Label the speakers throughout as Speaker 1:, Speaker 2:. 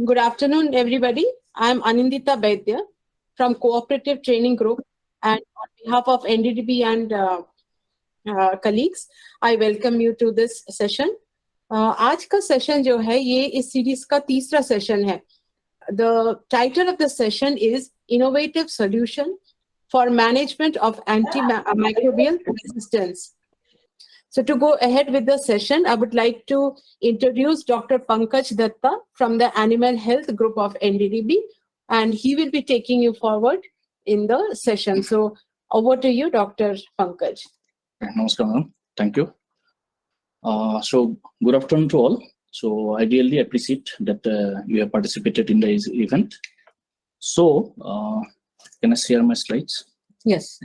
Speaker 1: Good afternoon, everybody. I'm Anindita Baidya from Cooperative Training Group, and on behalf of NDDB and colleagues, I welcome you to this session. आज का session जो है ये इस series का तीसरा session है. The title of the session is Innovative Solution for Management of Antimicrobial Resistance. So to go ahead with the session, I would like to introduce Dr. Pankaj Datta from the Animal Health Group of NDDB, and he will be taking you forward in the session. So over to you, Dr. Pankaj.
Speaker 2: Namaskar, ma'am. Thank you. So good afternoon to all. So I really appreciate that you have participated in this event. So can I share my slides?
Speaker 1: Yes.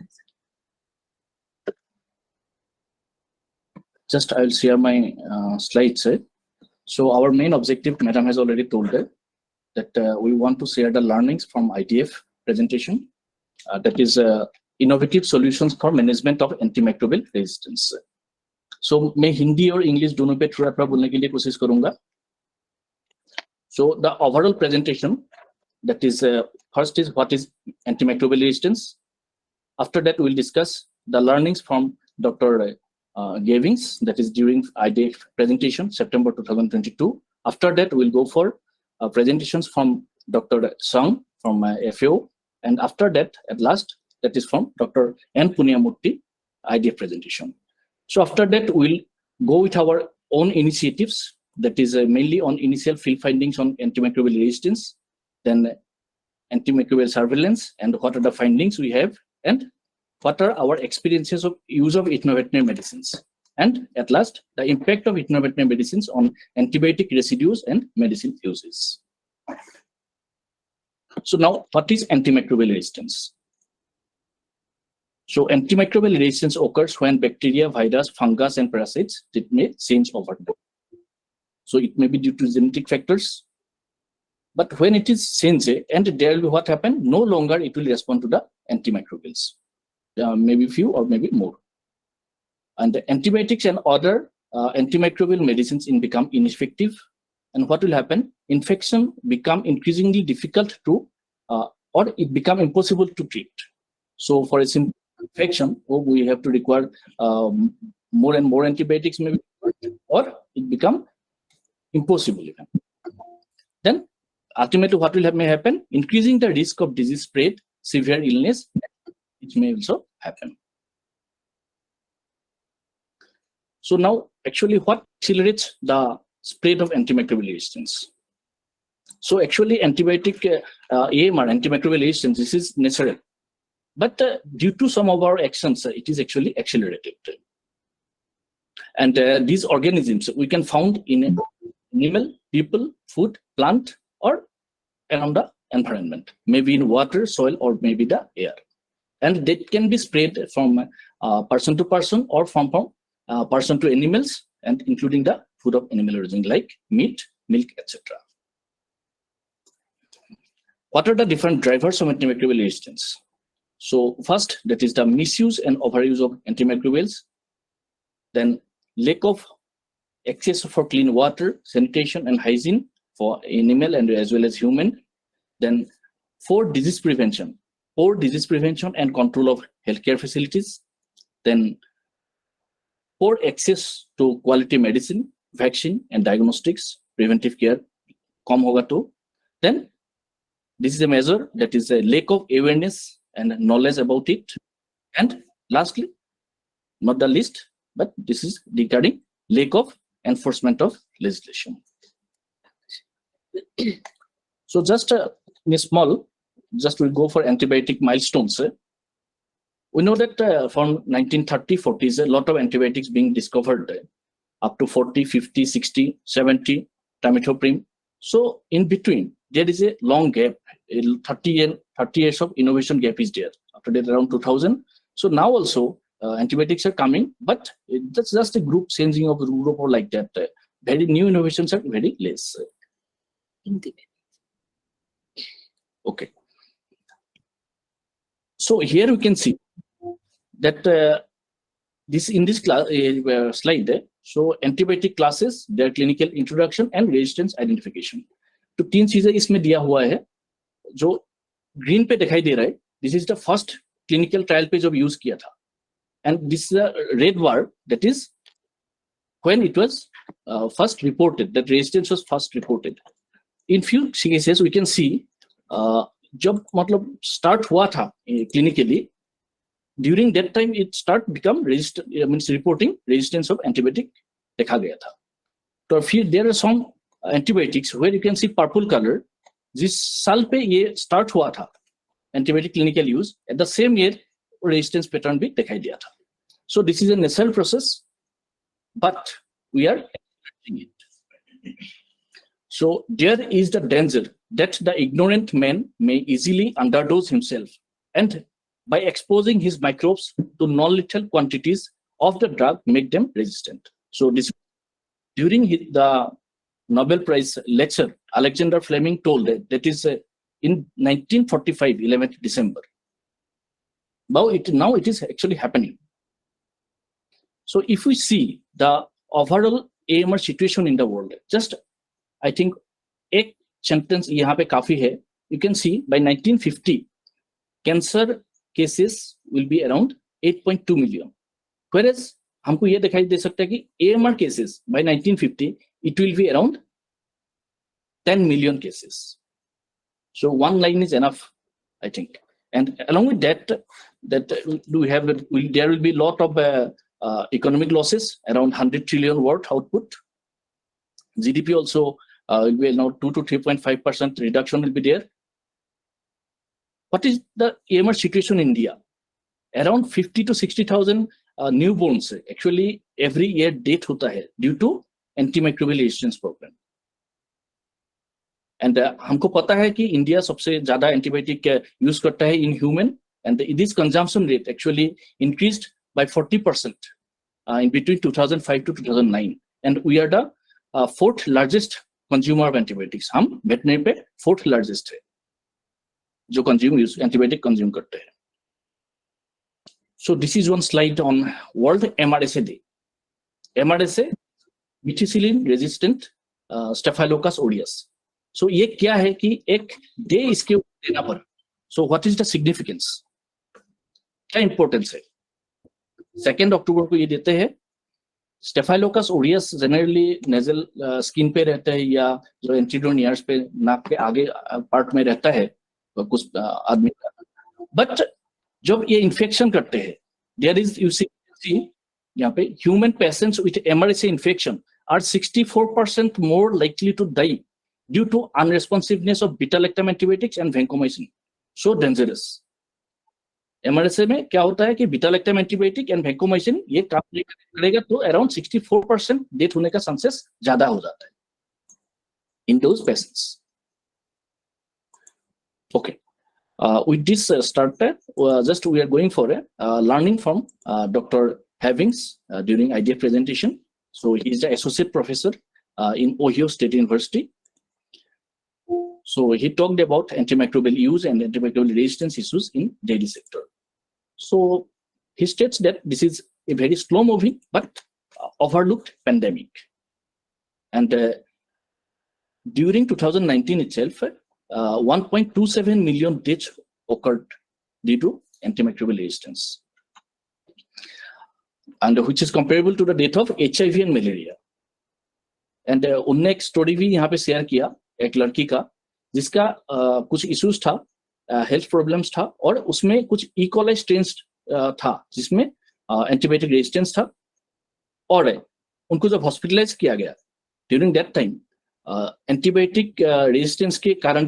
Speaker 2: Just I will share my slides. So our main objective, Madam has already told that we want to share the learnings from ITF presentation. That is innovative solutions for management of antimicrobial resistance. So मैं हिंदी और English दोनों पे थोड़ा थोड़ा बोलने के लिए कोशिश करूंगा. So the overall presentation, that is first is what is antimicrobial resistance. After that we will discuss the learnings from Dr. Gavings, that is during IDF presentation September 2022. After that we'll go for presentations from Dr. Sung from FAO, and after that at last that is from Dr. N. Punyamurthy IDF presentation. So after that we'll go with our own initiatives, that is mainly on initial field findings on antimicrobial resistance, then antimicrobial surveillance, and what are the findings we have, and what are our experiences of use of ethnoveterinary medicines, and at last the impact of ethnoveterinary medicines on antibiotic residues and medicine uses. So now what is antimicrobial resistance? So antimicrobial resistance occurs when bacteria, virus, fungus, and parasites, it may change over time. So it may be due to genetic factors, but when it is changed, and there will be what happen, no longer it will respond to the antimicrobials. Maybe few or maybe more. And the antibiotics and other antimicrobial medicines become ineffective. And what will happen? Infection become increasingly difficult to, or it become impossible to treat. So for a simple infection, we have to require more and more antibiotics, maybe, or it become impossible even. Then ultimately what will may happen? Increasing the risk of disease spread, severe illness, which may also happen. So now actually what accelerates the spread of antimicrobial resistance? So actually antibiotic AMR, antimicrobial resistance, this is natural. But due to some of our actions, it is actually accelerated. And these organisms we can found in animal, people, food, plant, or around the environment, maybe in water, soil, or maybe the air. And that can be spread from person to person or from person to animals, and including the food of animal origin like meat, milk, etc. What are the different drivers of antimicrobial resistance? So first, that is the misuse and overuse of antimicrobials. Then lack of access for clean water, sanitation, and hygiene for animal and as well as human. Then for disease prevention, poor disease prevention and control of healthcare facilities. Then poor access to quality medicine, vaccine, and diagnostics, preventive care. Kam hoga to. Then this is a measure, that is a lack of awareness and knowledge about it. And lastly, not the least, but this is regarding lack of enforcement of legislation. So just in a small, just we'll go for antibiotic milestones. We know that from 1930, 40s, a lot of antibiotics being discovered, up to 40, 50, 60, 70, trimethoprim. So in between, there is a long gap, 30 years of innovation gap is there. After that, around 2000. So now also antibiotics are coming, but that's just a group changing of the group or like that. Very new innovations are very less. Okay. So here we can see that this in this class slide. So antibiotic classes, their clinical introduction and resistance identification. तो 3 चीजें इसमें दिया हुआ है जो green पे दिखाई दे रहा है. This is the first clinical trial पे जब यूज किया था, and this is the red bar, that is when it was first reported, that resistance was first reported. In few cases we can see जब मतलब start हुआ था clinically, during that time it start become means reporting resistance of antibiotic देखा गया था. तो फिर there are some antibiotics where you can see purple color, जिस साल पे ये start हुआ था antibiotic clinical use, at the same year resistance pattern भी दिखाई दिया था. So this is a natural process, but we are expecting it. So there is the danger that the ignorant man may easily underdose himself, and by exposing his microbes to non-lethal quantities of the drug make them resistant. So this during the Nobel Prize lecture, Alexander Fleming told that is in 1945, 11th December. Now it is actually happening. So if we see the overall AMR situation in the world, just I think एक sentence यहाँ पे काफी है. You can see by 1950 cancer cases will be around 8.2 million, whereas हमको ये दिखाई दे सकता है कि AMR cases by 1950 it will be around 10 million cases. So one line is enough, I think. And along with that there will be a lot of economic losses, around 100 trillion worth output. GDP also will be now 2 to 3.5% reduction will be there. What is the AMR situation in India? Around 50 to 60,000 newborns actually every year death hota hai due to antimicrobial resistance program. And हमको पता है कि India सबसे ज्यादा antibiotic use करता है in human, and this consumption rate actually increased by 40% in between 2005 to 2009, and we are the 4th largest consumer of antibiotics. हम veterinary पे 4th largest है जो antibiotic consume करते हैं. So this is one slide on World MRSA Day. MRSA, methicillin resistant Staphylococcus aureus. So ये क्या है कि एक डे इसके देना पर. So what is the significance? क्या इंपॉर्टेंस है? 2 अक्टूबर को ये देते हैं. स्टेफाइलोकस ओरियस जनरली नेजल स्किन पे रहता है या जो एंटीरियर ईयर्स पे नाक के आगे पार्ट में रहता है कुछ आदमी का. बट जब ये इन्फेक्शन करते हैं, देयर इज यू सी यहाँ पे human patients with MRSA infection are 64% more likely to die due to unresponsiveness of beta lactam antibiotics and vancomycin. So dangerous. MRSA में क्या होता है कि बीटा-लैक्टम एंटीबायोटिक एंड वैंकोमाइसिन ये काम नहीं करेगा तो अराउंड 64% डेथ होने का चांसेस ज्यादा हो जाता है in those patients. Okay, with this starter, just we are going for a learning from Dr. Havings during idea presentation. So he is the associate professor in Ohio State University. So he talked about antimicrobial use and antimicrobial resistance issues in dairy sector. So he states that this is a very slow moving but overlooked pandemic, and during 2019 itself 1.27 million deaths occurred due to antimicrobial resistance, and which is comparable to the death of HIV and malaria. And उनने एक story भी यहाँ पे share किया एक लड़की का जिसका कुछ इश्यूज था, हेल्थ प्रॉब्लम्स था, और उसमें कुछ ई कोलाई स्ट्रेन्स था जिसमें एंटीबायोटिक रेजिस्टेंस था, और उनको जब हॉस्पिटलाइज किया गया during that time antibiotic resistance के कारण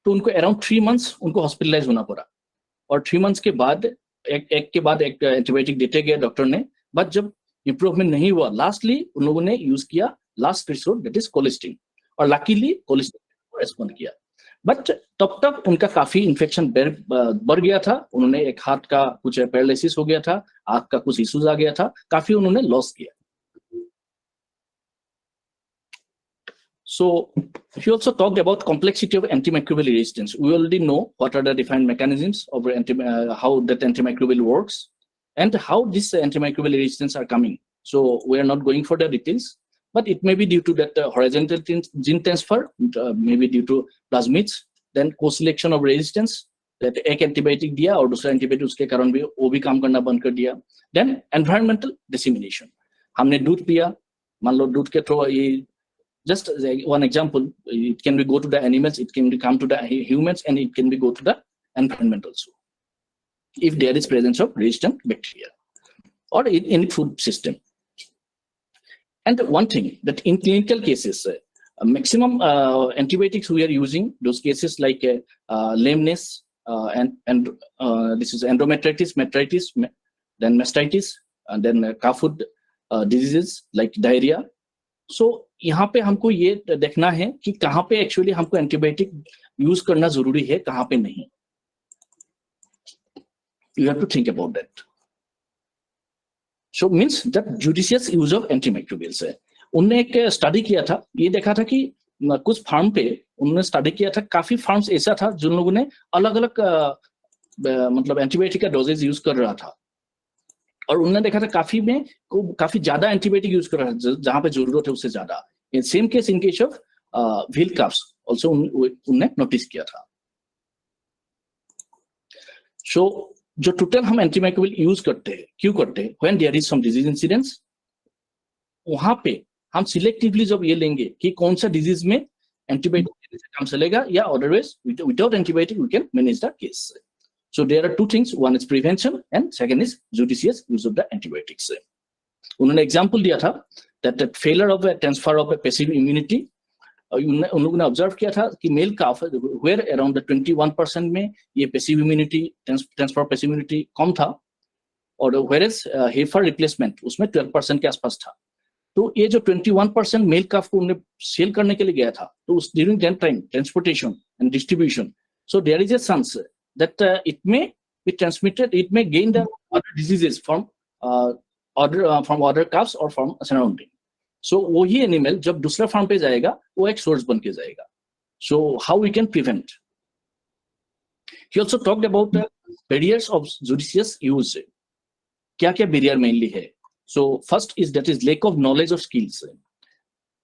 Speaker 2: तो उनको अराउंड 3 months उनको हॉस्पिटलाइज होना पड़ा, और 3 months के बाद एक के बाद एक एंटीबायोटिक देते गए डॉक्टर ने. बट जब इंप्रूवमेंट नहीं हुआ, लास्टली उन लोगों ने यूज किया लास्ट रिसोर्ट दैट इज कोलेस्टिन, और लकीली कोलेस्टिन रेस्पॉन्ड किया. बट तब तक उनका काफी इन्फेक्शन बढ़ गया था. उन्होंने एक हार्ट का कुछ पैरालिसिस हो गया था, आंख का कुछ इश्यूज आ गया था, काफी उन्होंने लॉस किया. So he also talked about complexity of antimicrobial resistance. We already know what are the defined mechanisms of how that antimicrobial works and how this antimicrobial resistance are coming. So we are not going for the details, but it may be due to that horizontal gene transfer, maybe due to plasmids, then co-selection of resistance, that एक antibiotic दिया और दूसरा antibiotic उसके कारण भी वो भी काम करना बंद कर दिया. Then environmental dissemination, हमने दूध पिया, मान लो दूध के थ्रू ये, just one example, it can be go to the animals, it can be come to the humans, and it can be go to the environment also, if there is presence of resistant bacteria or in any food system. And one thing that in clinical cases, maximum antibiotics we are using, those cases like lameness, and this is endometritis, metritis, then mastitis, and then cough food diseases like diarrhea. So यहाँ पे हमको ये देखना है कि कहाँ पे actually हमको एंटीबायोटिक यूज करना जरूरी है, कहाँ पे नहीं. You have to think about that. So means that judicious use of antimicrobials है. उनने एक स्टडी किया था, ये देखा था कि कुछ फार्म पे उन्होंने स्टडी किया था, काफी फार्म्स ऐसा था जिन लोगों ने अलग अलग मतलब एंटीबायोटिक का डोजेज यूज कर रहा था, और उन्होंने देखा था काफी में काफी ज्यादा एंटीबायोटिक यूज कर रहा था जहां पे जरूरत है उससे ज्यादा. In same case in case of wheel coughs also उन्होंने नोटिस किया था. सो जो टोटल हम एंटीमाइक्रोबियल यूज करते हैं, क्यों करते हैं? When there is some disease incidence, वहां पे हम सिलेक्टिवली जब ये लेंगे कि कौन सा डिजीज में एंटीबायोटिक से काम चलेगा या otherwise without antibiotic we can manage the case. So there are two things, one is prevention and second is judicious use of the antibiotics. उन्होंने एग्जाम्पल दिया था that failure of a transfer of a passive immunity, उन लोगों ने observe किया था कि mail calf where around 21% में ये passive immunity, transfer passive immunity कम था, और वेयरएज हेफर रिप्लेसमेंट उसमें 12% के आसपास था. तो ये जो 21% मेल काफ को उन्हें सेल करने के लिए गया था, तो उस during that time transportation and distribution, so there is a chance that it may be transmitted, it may gain the other diseases from other calves or from surrounding. So वही एनिमल जब दूसरा फार्म पे जाएगा वो एक source बन के जाएगा. So how we can prevent? He also talked about the barriers of judicious use. क्या क्या barrier mainly है? So first is that is lack of knowledge of skills.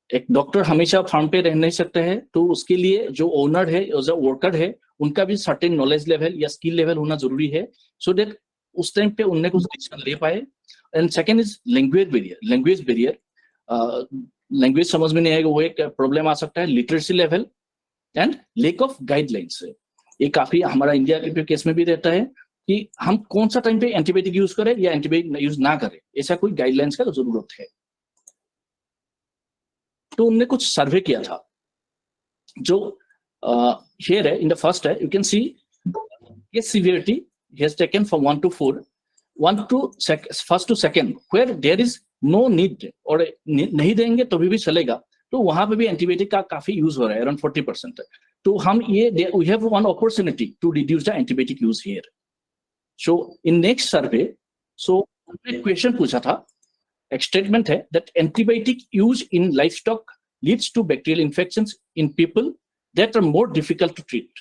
Speaker 2: एक डॉक्टर हमेशा फार्म पे रह नहीं सकता है, तो उसके लिए जो ओनर है, जो वर्कर है, उनका भी सर्टेन नॉलेज लेवल या स्किल लेवल होना जरूरी है, सो दैट उस टाइम पे उन्हें कुछ डिसीजन ले पाए. And second is language barrier. Language समझ में नहीं आएगा, वो एक प्रॉब्लम आ सकता है. Literacy level and lake of guidelines. ये काफी हमारा इंडिया के केस में भी रहता है कि हम कौन सा टाइम पे एंटीबायोटिक यूज करें या एंटीबायोटिक यूज ना करें, ऐसा कोई गाइडलाइंस का जरूरत है. तो उन्होंने कुछ सर्वे किया था जो here in the first you can see case severity he has taken from 1 to 4, 1 to first to second, where there is no need और नहीं देंगे तो भी चलेगा, तो वहां पे भी एंटीबायोटिक का काफी यूज हो रहा है, around 40%. तो हम ये we have one opportunity to reduce the antibiotic use here. So in next survey, so एक क्वेश्चन पूछा था, एक स्टेटमेंट है that antibiotic use in livestock leads to bacterial infections in people that are more difficult to treat.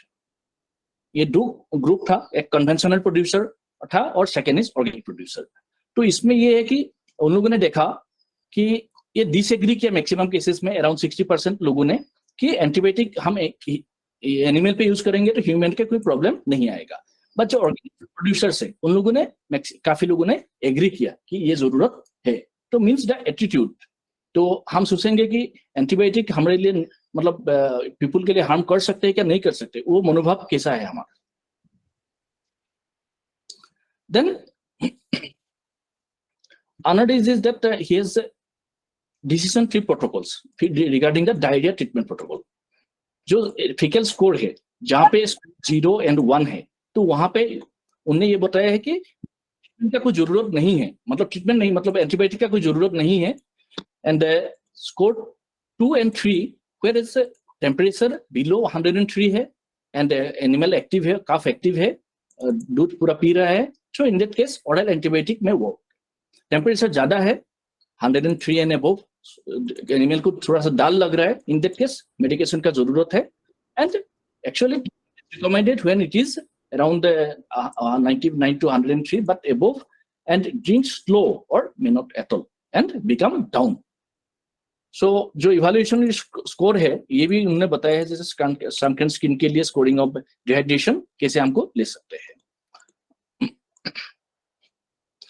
Speaker 2: ये दो group था, एक conventional producer था और सेकेंड इज ऑर्गेनिक प्रोड्यूसर. तो इसमें ये है कि उन लोगों ने देखा कि ये डिसएग्री किया मैक्सिमम केसेस में, अराउंड 60% लोगों ने, कि एंटीबायोटिक हम एनिमल पे यूज करेंगे तो ह्यूमन के कोई प्रॉब्लम नहीं आएगा. बट जो ऑर्गेनिक प्रोड्यूसर्स है उन लोगों ने, काफी लोगों ने एग्री किया कि ये जरूरत है. तो मीन्स द एटीट्यूड, तो हम सोचेंगे कि एंटीबायोटिक हमारे लिए मतलब पीपल के लिए हार्म कर सकते हैं क्या नहीं कर सकते, वो मनोभाव कैसा है हमारा. Then another is that he has decision tree protocols regarding the diarrhea treatment protocol. जो fecal score है जहाँ पे 0 and 1 है, तो वहां पे उन्हें ये बताया है कि ट्रीटमेंट का कोई जरूरत नहीं है, मतलब ट्रीटमेंट नहीं, मतलब एंटीबायोटिक का कोई जरूरत नहीं है. And score 2 and 3 where is temperature below 103 है, and animal एक्टिव है, काफ एक्टिव है, दूध पूरा पी रहा है, so in that case oral antibiotic में वो टेम्परेचर ज्यादा है 103 and above, एनिमल को थोड़ा सा डाल लग रहा है, in that case मेडिकेशन का जरूरत है. and actually recommended when it is around 99 to 103 but above, and drink slow or may not at all and become down. सो जो इवैल्यूएशन स्कोर है ये भी उन्होंने बताया है, जैसे सनकर्न स्किन के लिए स्कोरिंग ऑफ डिहाइड्रेशन कैसे हमको ले सकते हैं.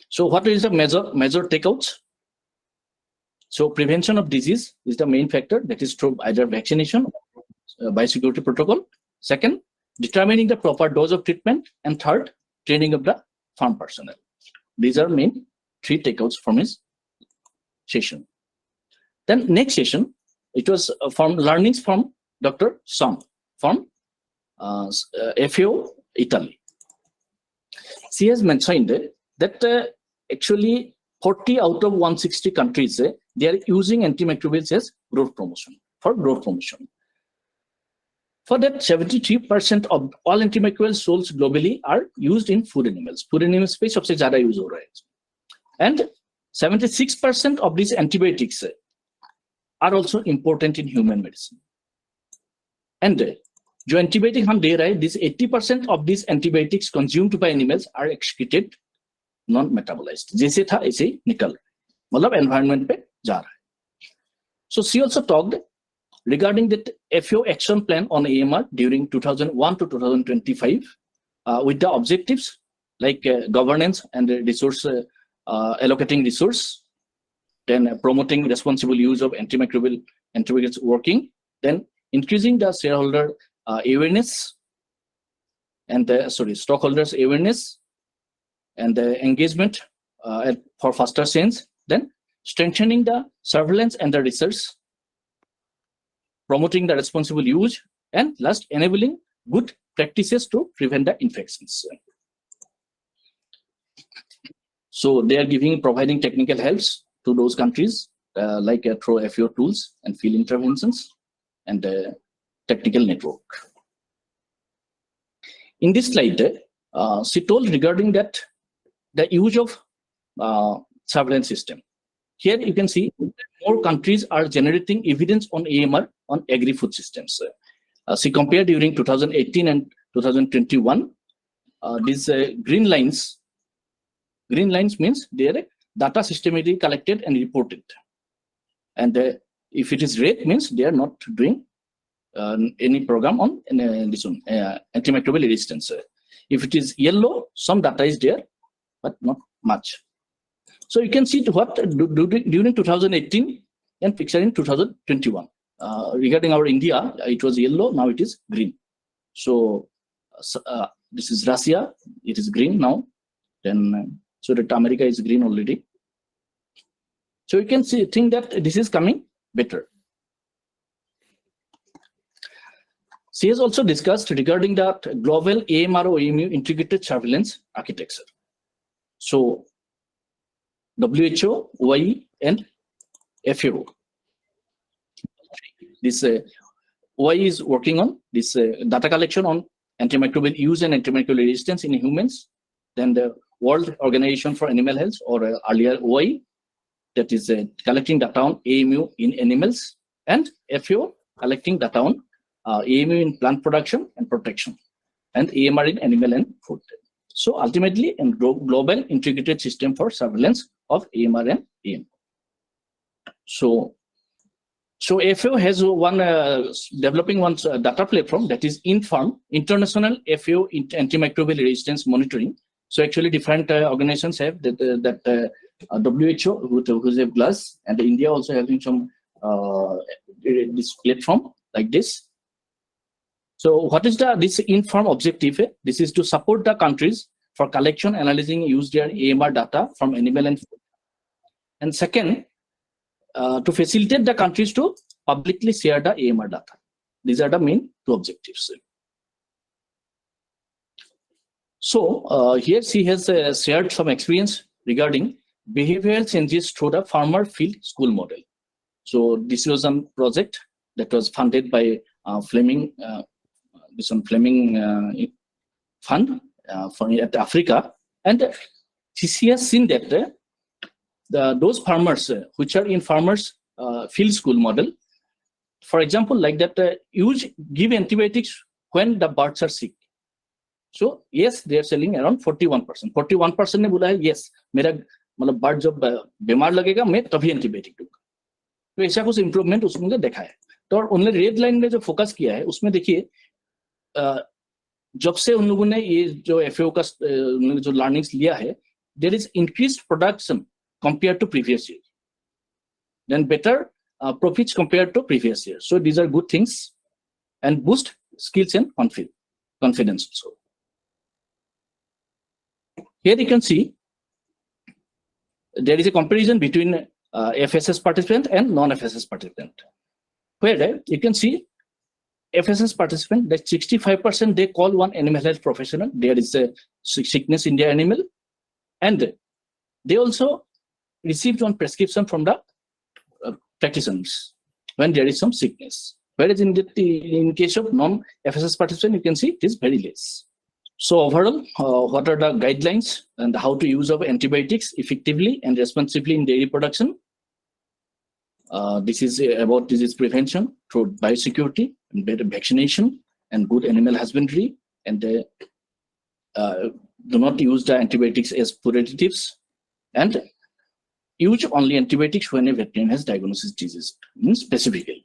Speaker 2: So what is the major takeouts? So prevention of disease is the main factor, that is through either vaccination, biosecurity protocol. Second, determining the proper dose of treatment, and third, training of the farm personnel. These are main 3 takeouts from his session. Then next session, it was from learnings from Dr. Sam from FAO Italy. She has mentioned that actually 40 out of 160 countries, they are using antimicrobials as growth promotion, for growth promotion. For that, 73% of all antimicrobial sold globally are used in food animals. Food animals पे सबसे ज़्यादा use हो रहा है. And 76% of these antibiotics are also important in human medicine. And जो antibiotic हम दे रहे हैं, this 80% of these antibiotics consumed by animals are excreted, non-metabolized. जैसे था ऐसे ही निकल, मतलब environment पे जा रहा है. So she also talked regarding that FAO action plan on AMR during 2001 to 2025 with the objectives like governance and resource allocating resource, then promoting responsible use of antimicrobials working, then increasing the shareholder awareness and stockholders awareness and engagement for faster science, then strengthening the surveillance and the research, promoting the responsible use, and last, enabling good practices to prevent the infections. So they are providing technical helps to those countries like through FAO tools and field interventions and technical network. In this slide, she told regarding that the use of surveillance system. Here you can see more countries are generating evidence on AMR on agri-food systems. She compared during 2018 and 2021. These green lines means their data systematically collected and reported. And if it is red, means they are not doing any program on this one, antimicrobial resistance. If it is yellow, some data is there, but not much. So you can see what during 2018 and picture in 2021. Regarding our India, it was yellow, now it is green. So this is Russia, it is green now. Then so that America is green already. So you can think that this is coming better. She has also discussed regarding that global AMR/OEMU integrated surveillance architecture. So WHO, OIE, and FAO. This OIE is working on this data collection on antimicrobial use and antimicrobial resistance in humans. Then the World Organization for Animal Health, or earlier OIE, that is collecting data on AMU in animals, and FAO collecting data on AMU in plant production and protection, and AMR in animal and food. So ultimately, a global integrated system for surveillance of AMR and AM. So FAO has developing one data platform, that is INFARM, International FAO Antimicrobial Resistance Monitoring. So actually different organizations have that WHO, who's a GLAS, and India also having some this platform like this. So what is this INFARM objective? This is to support the countries for collection, analyzing, use their AMR data from animal and food. And second, to facilitate the countries to publicly share the AMR data. These are the main 2 objectives. So here she has shared some experience regarding behavioral changes through the farmer field school model. So this was a project that was funded by Fleming, Fleming Fund at Africa, and she has seen that those farmers which are in farmers field school model, for example, like that, give antibiotics when the birds are sick. So yes, they are selling around 41%. 41% ने बोला है yes, मेरा मतलब bird जब बीमार लगेगा मैं तभी antibiotic दूंगा. तो ऐसा कुछ इंप्रूवमेंट उसमें देखा है। तो और उन्होंने रेड लाइन में जो फोकस किया है उसमें देखिए जब से उन लोगों ने ये जो एफएओ का उन्होंने जो लर्निंग्स लिया है, there is increased production compare to previous year, then better profits compared to previous year. So these are good things and boost skills and confidence also. Here you can see there is a comparison between FSS participant and non-FSS participant, where you can see FSS participant, that 65% they call one animal health professional. There is a sickness in their animal, and they also received one prescription from the practitioners when there is some sickness. Whereas in case of non-FSS participant, you can see it is very less. So overall, what are the guidelines and how to use of antibiotics effectively and responsibly in dairy production? This is about disease prevention through biosecurity and better vaccination and good animal husbandry, and do not use the antibiotics as purgatives, and use only antibiotics when a veterinarian has diagnosis disease specifically.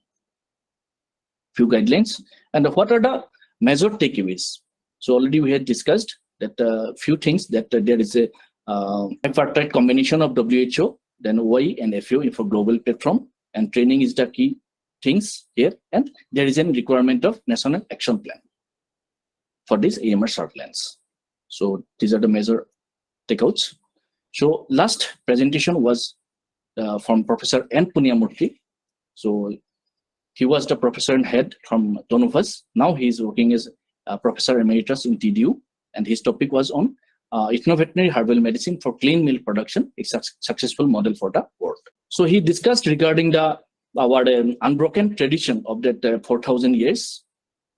Speaker 2: Few guidelines. And what are the major takeaways? So already we had discussed that few things, that there is a tripartite combination of WHO, then OI and FAO for global platform, and training is the key things here, and there is a requirement of national action plan for this AMR surveillance. So these are the major takeouts. So last presentation was from Professor N. Punyamurthy. So he was the professor and head from Donovas. Now he is working as Professor Emeritus in TDU, and his topic was on ethno-veterinary herbal medicine for clean milk production, a successful model for the world. So he discussed regarding our unbroken tradition of that 4,000 years.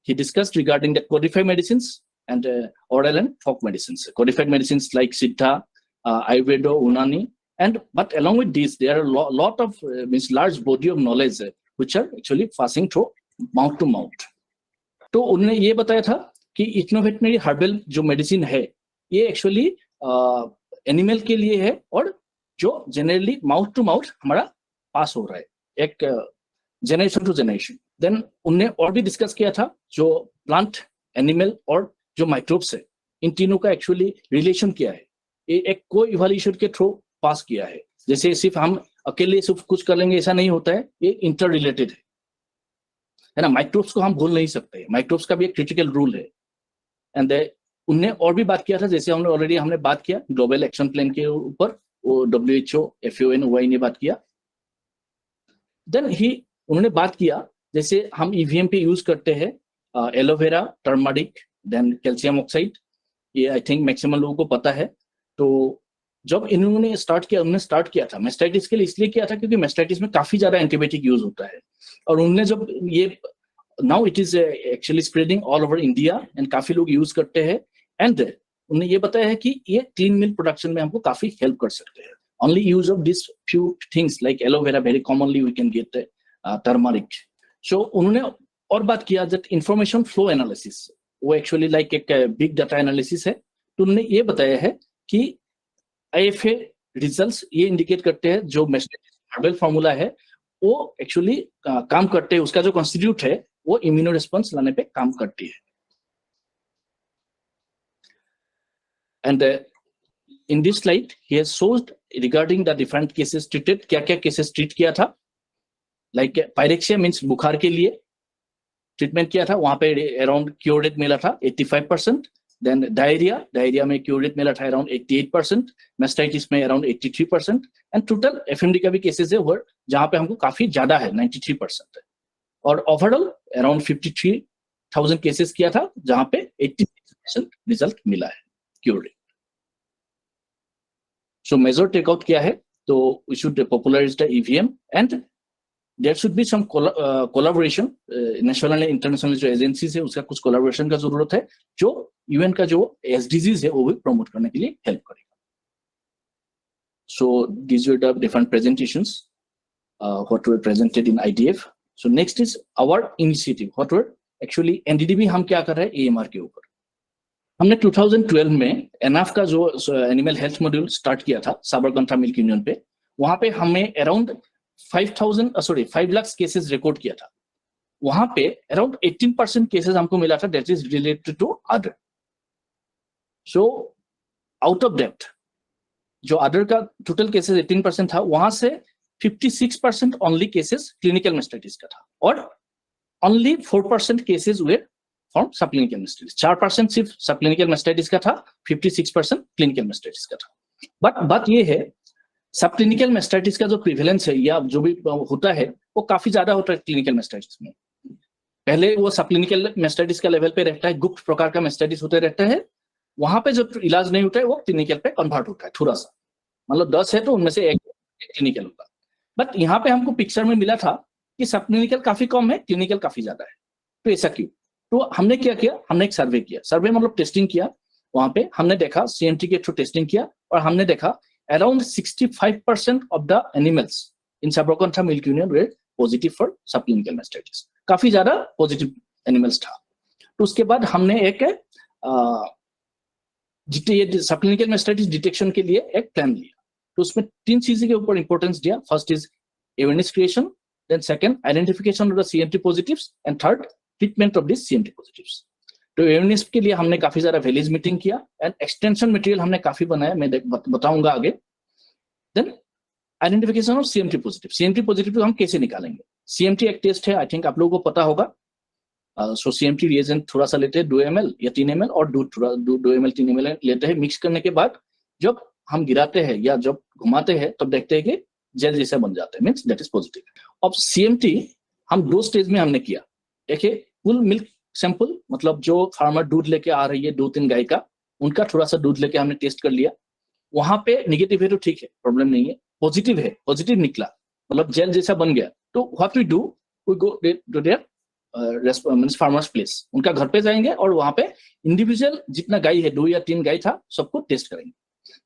Speaker 2: He discussed regarding the codified medicines and oral and folk medicines. Codified medicines like Siddha, Ayurveda, Unani, but along with this, there are a lot of large body of knowledge which are actually passing through mouth to mouth. तो उन्होंने ये बताया था कि इथनोवेटनरी herbal जो medicine है ये actually animal के लिए है, और जो जनरली माउथ टू माउथ हमारा पास हो रहा है एक जनरेशन टू जनरेशन. देन उन्होंने और भी डिस्कस किया था जो प्लांट, एनिमल और जो माइक्रोब्स है, इन तीनों का एक्चुअली रिलेशन क्या है, ये एक को इवोल्यूशन के थ्रू पास किया है. जैसे सिर्फ हम अकेले सिर्फ कुछ कर लेंगे ऐसा नहीं होता है, ये इंटर रिलेटेड है ना. माइक्रोब्स को हम भूल नहीं सकते, माइक्रोब्स का भी एक क्रिटिकल रूल है. एंड उनने और भी बात किया था, जैसे हमने बात किया ग्लोबल एक्शन प्लान के ऊपर, वो WHO, FAO, OI ने बात किया. देन उन्होंने बात किया जैसे हम EVM पे यूज करते हैं aloe vera, turmeric, then calcium oxide, ये आई थिंक मैक्सिमम लोगों को पता है. तो जब इन्होंने स्टार्ट किया था मेस्टाइटिस के लिए, इसलिए किया था क्योंकि मेस्टाइटिस में काफी ज्यादा एंटीबायोटिक यूज होता है, और उन्होंने जब ये now it is actually spreading all over India and काफी लोग यूज करते हैं, एंड उन्होंने ये बताया है कि ये क्लीन मिल्क प्रोडक्शन में हमको काफी हेल्प कर सकते हैं. Only use of this few things like aloe vera, very commonly we can get turmeric. So उन्होंने और बात किया दैट इंफॉर्मेशन फ्लो एनालिसिस, वो एक्चुअली लाइक एक बिग डाटा एनालिसिस है. तो उन्होंने ये बताया है कि IFA रिजल्ट्स ये इंडिकेट करते हैं जो हर्बल फॉर्मूला है वो एक्चुअली काम करते हैं, उसका जो कॉन्स्टिट्यूट है वो इम्यूनो रिस्पॉन्स लाने पे काम करती है. And in this slide he has showed regarding the different cases treated, क्या क्या केसेस ट्रीट किया था. लाइक पायरेक्सिया मीन्स बुखार के लिए ट्रीटमेंट किया था, वहां पे अराउंड क्योर रेट मिला था 85%. देन डायरिया में क्योर रेट मिला था अराउंड 88%, मेस्टाइटिस में अराउंड 83%, एंड टोटल FMD का भी केसेस है जहां पे हमको काफी ज्यादा है 93%, और ओवरऑल अराउंड 53,000 केसेस किया था जहां पे 86% रिजल्ट मिला है cure rate. So major takeout क्या है, तो we should popularize the EVM and there should be some collaboration. National and international जो एजेंसीज है उसका कुछ कोलैबोरेशन का जरूरत है, जो UN का जो SDGs है वो भी प्रमोट करने के लिए हेल्प करेगा. सो these were the different presentations what were presented in IDF. So next is our initiative, what were actually NDDB हम क्या कर रहे हैं AMR के ऊपर. हमने 2012 में एनाफ का जो एनिमल हेल्थ मॉड्यूल स्टार्ट किया था साबरकांठा मिल्क यूनियन पे, वहां पे हमें अराउंड 5 लाख केसेस रिकॉर्ड किया था, वहां पे अराउंड 18% केसेस हमको मिला था that is related to other. So out of that जो अदर का टोटल केसेस 18% था, वहां से 56% ओनली केसेस क्लिनिकल मेस्टाइटिस का था, और ओनली 4% केसेस हुए फ्रॉम सबक्लिनिकल मेस्टाइटिस. 4% सिर्फ सबक्लिनिकल मेस्टाइटिस का था, 56% क्लिनिकल मेस्टाइटिस का था. बट बात ये है, सबक्लिनिकल मेस्टाइटिस का जो प्रिवेलेंस है या जो भी होता है वो काफी ज्यादा होता है क्लिनिकल मेस्टाइटिस में. पहले वो सबक्लिनिकल मेस्टाइटिस का लेवल पे रहता है, गुप्त प्रकार का मेस्टाइटिस होते रहता है, वहां पे जो इलाज नहीं होता है वो क्लिनिकल पे कन्वर्ट होता है थोड़ा सा, मतलब 10 है तो उनमें से एक क्लिनिकल होगा. बट यहाँ पे हमको पिक्चर में मिला था कि सबक्लिनिकल काफी कम है, क्लिनिकल काफी ज्यादा है. तो ऐसा क्यों? तो हमने क्या किया, हमने एक सर्वे किया. सर्वे मतलब टेस्टिंग किया. वहां पे हमने देखा, CMT के थ्रू टेस्टिंग किया, और हमने देखा around 65% of the animals in Sabarkantha milk union were positive for subclinical mastitis. काफी ज्यादा पॉजिटिव एनिमल्स था. तो उसके बाद हमने एक सबक्लिनिकल मेस्टाइटिस डिटेक्शन के लिए एक प्लान लिया. तो उसमें 3 चीजें के ऊपर इंपॉर्टेंस दिया. First is awareness creation, then second identification of the CMT positives, and third treatment of these CMT positives. तो awareness के लिए हमने काफी सारा विलेज मीटिंग किया, एंड एक्सटेंशन मटेरियल हमने काफी बनाया, मैं बताऊंगा आगे. Then identification of CMT positive. CMT positive हम कैसे निकालेंगे? CMT एक टेस्ट है, आई थिंक आप लोगों को पता होगा. सो CMT रिएजेंट थोड़ा सा लेते हैं 2 ml या 3 ml, और दूध थोड़ा 2 ml 3 ml लेते हैं. मिक्स करने के बाद जब हम गिराते हैं या जब घुमाते हैं तब देखते हैं कि जेल जैसा बन जाता है, मीन्स दैट इज पॉजिटिव. अब CMT हम 2 स्टेज में हमने किया. एक है फुल मिल्क सैंपल, मतलब जो फार्मर दूध लेके आ रही है 2-3 गाय का, उनका थोड़ा सा दूध लेके हमने टेस्ट कर लिया. वहां पे नेगेटिव है तो ठीक है, प्रॉब्लम नहीं है. पॉजिटिव है, पॉजिटिव निकला, मतलब जेल जैसा बन गया. तो what we do, we go to there farmers place, उनका घर पे जाएंगे और वहां पे इंडिविजुअल जितना गाय है, 2 या 3 गाय था, सबको टेस्ट करेंगे.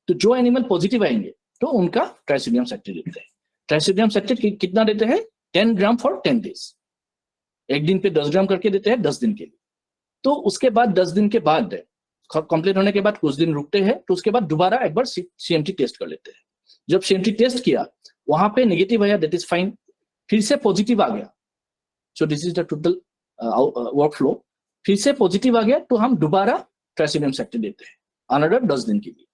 Speaker 2: तो जो एनिमल पॉजिटिव आएंगे तो उनका ट्राइसोडियम सैक्टेट देते हैं. ट्राइसोडियम सैक्टेट कितना देते हैं? 10 ग्राम फॉर 10 डेज. एक दिन पे 10 ग्राम करके देते हैं 10 दिन के लिए. तो उसके बाद 10 दिन के बाद कंप्लीट होने के बाद कुछ दिन रुकते हैं, तो उसके बाद दोबारा एक बार CMT टेस्ट कर लेते हैं. जब CMT टेस्ट किया वहां पे नेगेटिव आया, दैट इज फाइन. फिर से पॉजिटिव आ गया, सो this is the total workflow. फिर से पॉजिटिव आ गया तो हम दोबारा ट्राइसोडियम सैक्टेट देते हैं अनदर 10 दिन के लिए.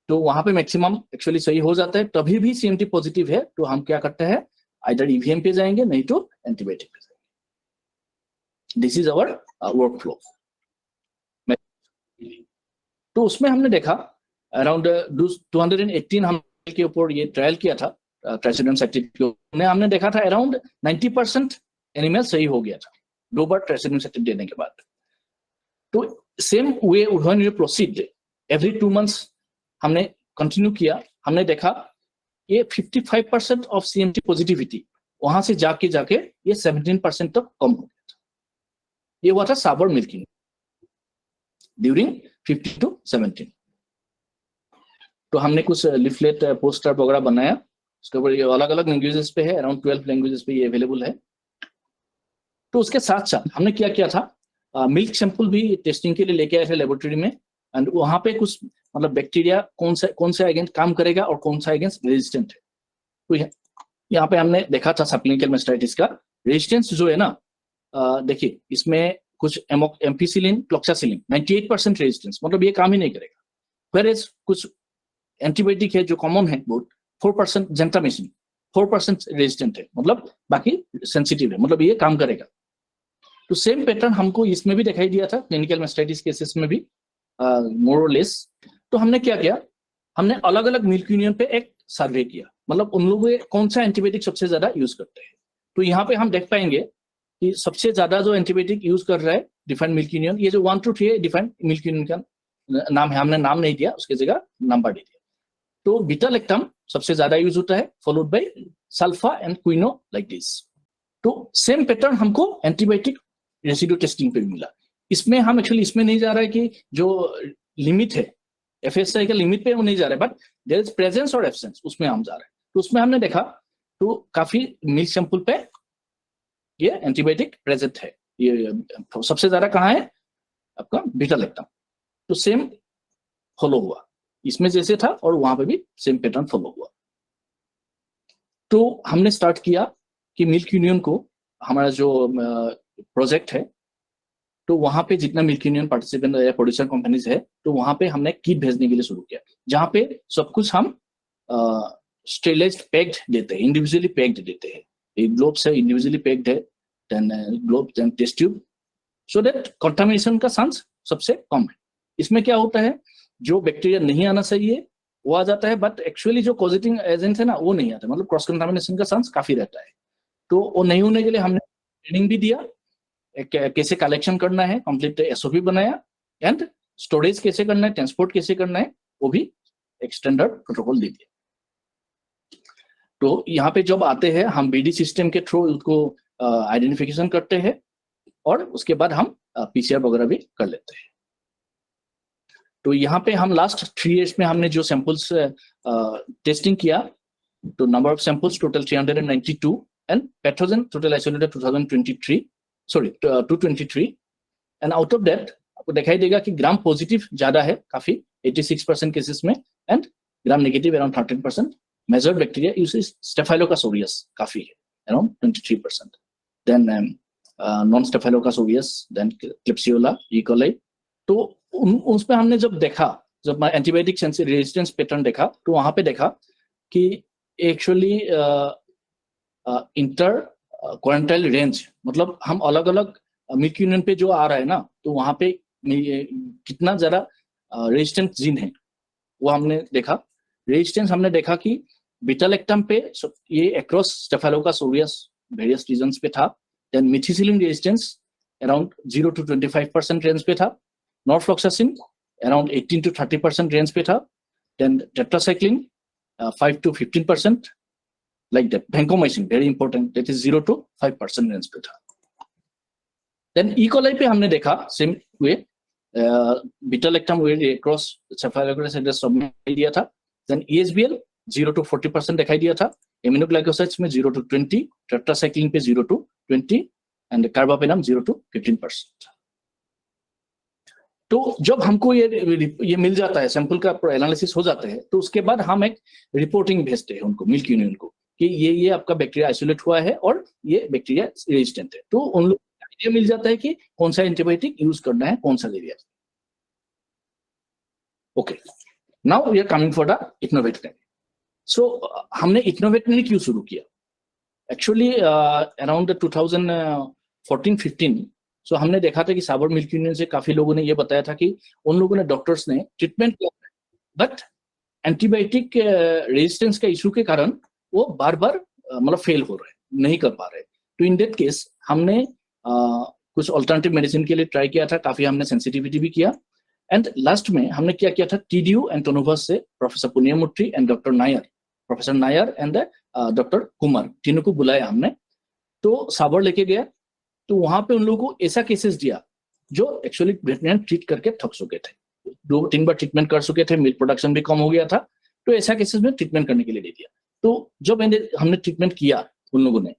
Speaker 2: तो वहां पे मैक्सिमम एक्चुअली सही हो जाता है. तभी भी CMT पॉजिटिव है तो हम क्या करते हैं, आइदर EVM पे जाएंगे, नहीं तो एंटीबायोटिक पे जाएंगे. This is our workflow. तो उसमें हमने देखा अराउंड 218 हम के ऊपर ये ट्रायल किया था ट्राइसोडियम सैक्टेट के. हमने देखा था अराउंड 90% एनिमल सही हो गया था 2 बार ट्राइसोडियम सैक्टेट देने के बाद. तो same way when we proceed every 2 months हमने कंटिन्यू किया. हमने देखा ये 55% ऑफ CMT पॉजिटिविटी वहां से जाके ये 17% तक कम हो गया था. ये हुआ था साबर मिल्किंग ड्यूरिंग 15 to 17. तो हमने कुछ लिफलेट पोस्टर वगैरह बनाया, उसके ऊपर ये अलग अलग लैंग्वेजेस पे है, अराउंड 12 लैंग्वेजेस पे ये अवेलेबल है. तो उसके साथ साथ हमने क्या किया था, मिल्क सैंपल भी टेस्टिंग के लिए लेके आए थे लेबोरेटरी में. एंड वहां पे कुछ मतलब बैक्टीरिया कौन सा अगेंस्ट काम करेगा और कौन सा अगेंस्ट रेजिस्टेंट है. तो यहाँ पे हमने देखा था सबक्लिनिकल मेस्टाइटिस का रेजिस्टेंस जो है ना, देखिए इसमें कुछ एम्पिसिलिन, क्लोक्सासिलिन 98% रेजिस्टेंस, मतलब ये काम ही नहीं करेगा. फिर कुछ एंटीबायोटिक है जो कॉमन है बहुत, 4% जेंटामिसिन 4% रेजिस्टेंट है, मतलब बाकी सेंसिटिव है, मतलब ये काम करेगा. तो सेम पैटर्न हमको इसमें भी दिखाई दिया था क्लिनिकल मेस्टाइटिस केसेस में भी मोर और लेस. तो हमने क्या किया, हमने अलग अलग मिल्क यूनियन पे एक सर्वे किया, मतलब उन लोगों कौन सा एंटीबायोटिक सबसे ज्यादा यूज करते हैं. तो यहाँ पे हम देख पाएंगे कि सबसे ज्यादा जो एंटीबायोटिक यूज कर रहा है डिफाइंड मिल्क यूनियन, ये जो 1 to 3 है डिफाइंड मिल्क यूनियन का नाम है, हमने नाम नहीं दिया, उसकी जगह नंबर दे दिया. तो बीटा लैक्टम सबसे ज्यादा यूज होता है, followed by sulfa and quino like this. तो सेम पैटर्न हमको एंटीबायोटिक रेसिड्यू टेस्टिंग पे भी मिला. इसमें हम एक्चुअली इसमें नहीं जा रहा है कि जो लिमिट है FSI का लिमिट पे वो नहीं जा रहा है, बट देयर इज प्रेजेंस और एब्सेंस, उसमें हम जा रहे हैं. तो उसमें हमने देखा तो काफी मिल्क सैंपल पे ये एंटीबायोटिक प्रेजेंट है. ये सबसे ज्यादा कहाँ है आपका बीटा लैक्टम. तो सेम फॉलो हुआ, इसमें जैसे था और वहां पे भी सेम पैटर्न फॉलो हुआ. तो हमने स्टार्ट किया कि मिल्क यूनियन को, हमारा जो प्रोजेक्ट है, तो वहां पे जितना मिल्क यूनियन पार्टिसिपेंट या प्रोड्यूसर कंपनीज है, तो वहां पे हमने किट भेजने के लिए शुरू किया, जहाँ पे सब कुछ हम स्टेरिलाइज्ड पैक्ड देते हैं, इंडिविजुअली पैक्ड देते हैं. एक ग्लोब्स है, इंडिविजुअली पैक्ड है, then gloves, then test tube, so that contamination का चांस सबसे कम है. इसमें क्या होता है, जो बैक्टीरिया नहीं आना चाहिए वो आ जाता है, बट एक्चुअली जो कॉजिटिंग एजेंट है ना, वो नहीं आता, मतलब क्रॉस कंटामिनेशन का चांस काफी रहता है. तो वो नहीं होने के लिए हमने ट्रेनिंग भी दिया, कैसे कलेक्शन करना है, कंप्लीट एसओपी बनाया, एंड स्टोरेज कैसे करना है, ट्रांसपोर्ट कैसे करना है, वो भी एक स्टैंडर्ड प्रोटोकॉल दे दिया. तो यहाँ पे जब आते हैं, हम बीडी सिस्टम के थ्रू उसको आइडेंटिफिकेशन करते हैं, और उसके बाद हम पीसीआर वगैरह भी कर लेते हैं. तो यहाँ पे हम लास्ट 3 years में हमने जो सैंपल्स टेस्टिंग किया, तो number of samples total 392, and pathogen total isolated 223, and out of that आपको दिखाई देगा कि ग्राम पॉजिटिव ज्यादा है काफी, 86% केसेस में, and gram negative around 13%. Major bacteria usage staphylococcus aureus काफी है, around 23%. Then non staphylococcus aureus, then klebsiella, E coli. तो उसमें हमने जब देखा, जब एंटीबायोटिक रेजिस्टेंस पैटर्न देखा, तो वहां पे देखा कि एक्चुअली इंटर क्वारंटाइल रेंज, मतलब हम अलग अलग मिल्क यूनियन पे जो आ रहा है ना, तो वहां पे कितना ज्यादा रेजिस्टेंट जीन है वो हमने देखा. रेजिस्टेंस हमने देखा कि बीटा लैक्टम पे ये across staphylococcus aureus various regions पे था. Then methicillin resistance around 0 to 25% range पे था. नॉरफ्लॉक्सासिन अराउंड 18 to 30% रेंज पे था. Then tetracycline 5 to 15%, like that. Vancomycin very important, that is 0 to 5% range पे था. देन ई कोलाई पे हमने देखा सेम वे, बीटा लैक्टम वे क्रॉस स्टेफाइलोकास ऑरियस सब में दिया था. देन ESBL 0 to 40% दिखाई दिया था. एमिनोग्लाइकोसाइड्स में 0 to 20, टेट्रासाइक्लिन पे 0 to 20, एंड कार्बापेनम 0 to 15%. तो जब हमको ये मिल जाता है, सैंपल का एनालिसिस हो जाता है, तो उसके बाद हम एक रिपोर्टिंग भेजते हैं उनको, मिल्क यूनियन को, कि ये आपका बैक्टीरिया आइसोलेट हुआ है और ये बैक्टीरिया रेजिस्टेंट है. तो उन लोगों को आइडिया मिल जाता है कि कौन सा एंटीबायोटिक यूज करना है, कौन सा area. Okay, now we are coming for the innovative. So हमने इनोवेटिव क्यों शुरू किया? एक्चुअली अराउंड 2014-15, सो हमने देखा था कि साबर मिल्क यूनियन से काफी लोगों ने ये बताया था कि उन लोगों ने, डॉक्टर्स ने ट्रीटमेंट किया, बट एंटीबायोटिक रेजिस्टेंस का इशू के कारण वो बार बार मतलब फेल हो रहे, नहीं कर पा रहे. तो इन दैट केस हमने कुछ अल्टरनेटिव मेडिसिन के लिए ट्राई किया था, काफी हमने सेंसिटिविटी भी किया, एंड लास्ट में हमने क्या किया था, TDU एंड टोनोवस से professor Punniyamurthy and doctor Nair, professor Nair and doctor Kumar, तीनों को बुलाया हमने. तो साबर लेके गया, तो वहां पे उन लोगों को ऐसा केसेस दिया जो एक्चुअली वेटरनरी ट्रीट करके थक चुके थे, 2-3 बार ट्रीटमेंट कर चुके थे, मिल्क प्रोडक्शन भी कम हो गया था, तो ऐसा केसेस में ट्रीटमेंट करने के लिए दे दिया. तो जब हमने ट्रीटमेंट किया उन लोगों ने,